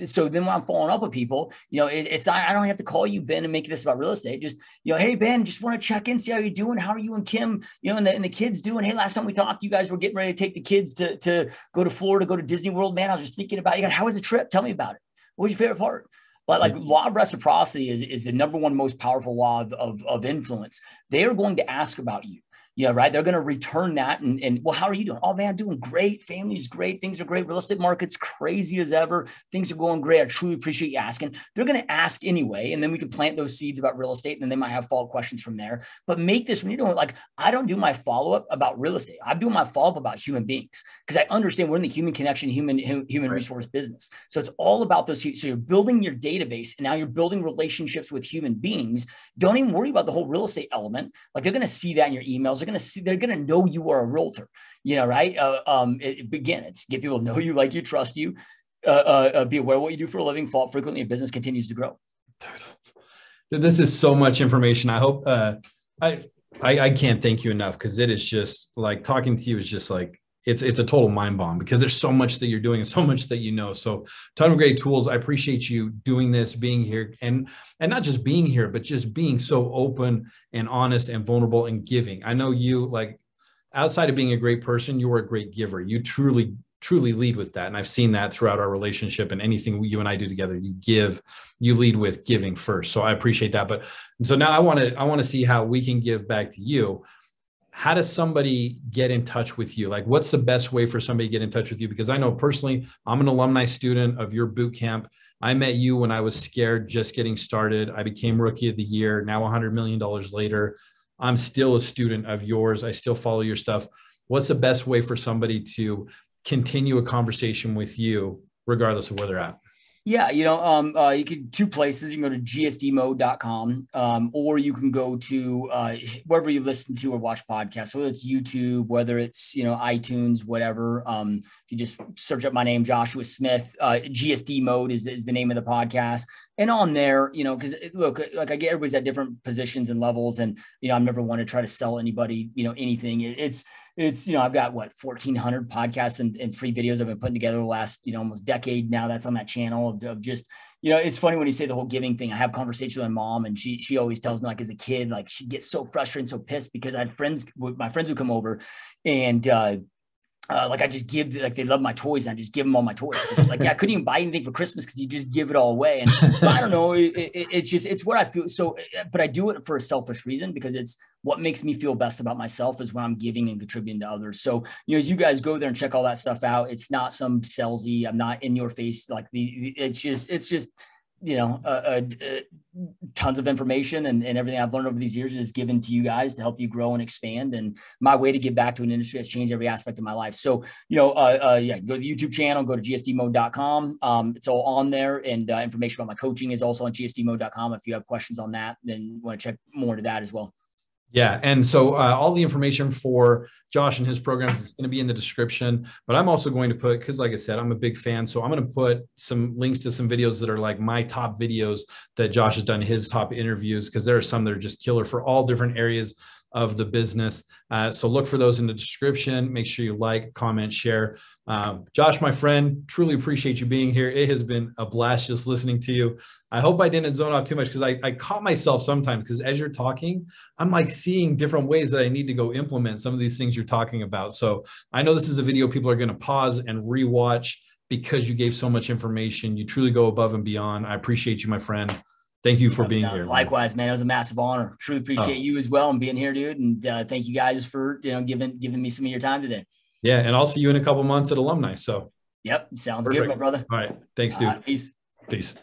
so then when I'm following up with people, I don't have to call you, Ben, and make this about real estate. Just, hey, Ben, just want to check in, see how you're doing. How are you and Kim, and the kids doing? Hey, last time we talked, you guys were getting ready to take the kids to go to Florida, go to Disney World. Man, I was just thinking about you. How was the trip? Tell me about it. What was your favorite part? But like law of reciprocity is the number one most powerful law of influence. They are going to ask about you. Right. They're going to return that. And well, how are you doing? Oh, man, doing great. Family's great. Things are great. Real estate market's crazy as ever. Things are going great. I truly appreciate you asking. They're going to ask anyway. And then we can plant those seeds about real estate. And then they might have follow-up questions from there. But make this, when you're doing, like, I don't do my follow-up about real estate. I'm doing my follow-up about human beings, because I understand we're in the human connection, human resource business. So it's all about those. So you're building your database, and now you're building relationships with human beings. Don't even worry about the whole real estate element. Like, they're going to see that in your emails. They're going to know you are a realtor, right? It's get people to know you, like you, trust you, be aware of what you do for a living, fall frequently, and business continues to grow. Dude, this is so much information. I hope I can't thank you enough, because it is just like talking to you is just like, it's a total mind bomb, because there's so much that you're doing and so much that you know. So ton of great tools. I appreciate you doing this, being here, and not just being here, but just being so open and honest and vulnerable and giving. I know you, like, outside of being a great person, you are a great giver. You truly lead with that. And I've seen that throughout our relationship, and anything you and I do together, you lead with giving first. So I appreciate that. But so now I want to see how we can give back to you. How does somebody get in touch with you? Like, what's the best way for somebody to get in touch with you? Because I know personally, I'm an alumni student of your boot camp. I met you when I was scared, just getting started. I became Rookie of the Year. Now $100 million later, I'm still a student of yours. I still follow your stuff. What's the best way for somebody to continue a conversation with you, regardless of where they're at? Yeah, you can two places. You can go to gsdmode.com, or you can go to wherever you listen to or watch podcasts, whether it's YouTube, whether it's iTunes, whatever. If you just search up my name, Joshua Smith, GSD Mode is the name of the podcast. And on there, because look, like I get everybody's at different positions and levels, and I'm never one to try to sell anybody, anything. It's I've got 1,400 podcasts and free videos I've been putting together the last almost decade now. That's on that channel of just it's funny when you say the whole giving thing. I have conversations with my mom, and she always tells me, like, as a kid, like, she gets so frustrated and so pissed because I had my friends would come over, and like, I just give, like, they love my toys, and I just give them all my toys. Like, yeah, I couldn't even buy anything for Christmas because you just give it all away. And so I don't know, it's what I feel. So, but I do it for a selfish reason, because it's what makes me feel best about myself is when I'm giving and contributing to others. So, as you guys go there and check all that stuff out, it's not some salesy, I'm not in your face. Like, it's just tons of information and everything I've learned over these years is given to you guys to help you grow and expand. And my way to give back to an industry has changed every aspect of my life. So, go to the YouTube channel, go to gsdmode.com. It's all on there. And information about my coaching is also on gsdmode.com. If you have questions on that, then you want to check more into that as well. Yeah. And so all the information for Josh and his programs is going to be in the description, but I'm also going to put, because like I said, I'm a big fan. So I'm going to put some links to some videos that are like my top videos that Josh has done, his top interviews, because there are some that are just killer for all different areas of the business. So look for those in the description. Make sure you like, comment, share. Josh, my friend, truly appreciate you being here. It has been a blast just listening to you. I hope I didn't zone off too much, because I caught myself sometimes, because as you're talking, I'm like seeing different ways that I need to go implement some of these things you're talking about. So I know this is a video people are going to pause and rewatch because you gave so much information. You truly go above and beyond. I appreciate you, my friend. Thank you for being here. Likewise, man. It was a massive honor. Truly appreciate you as well and being here, dude. And thank you guys for giving me some of your time today. Yeah, and I'll see you in a couple months at Alumni. So. Yep, sounds Perfect. Good, my brother. All right, thanks, dude. Peace. Peace.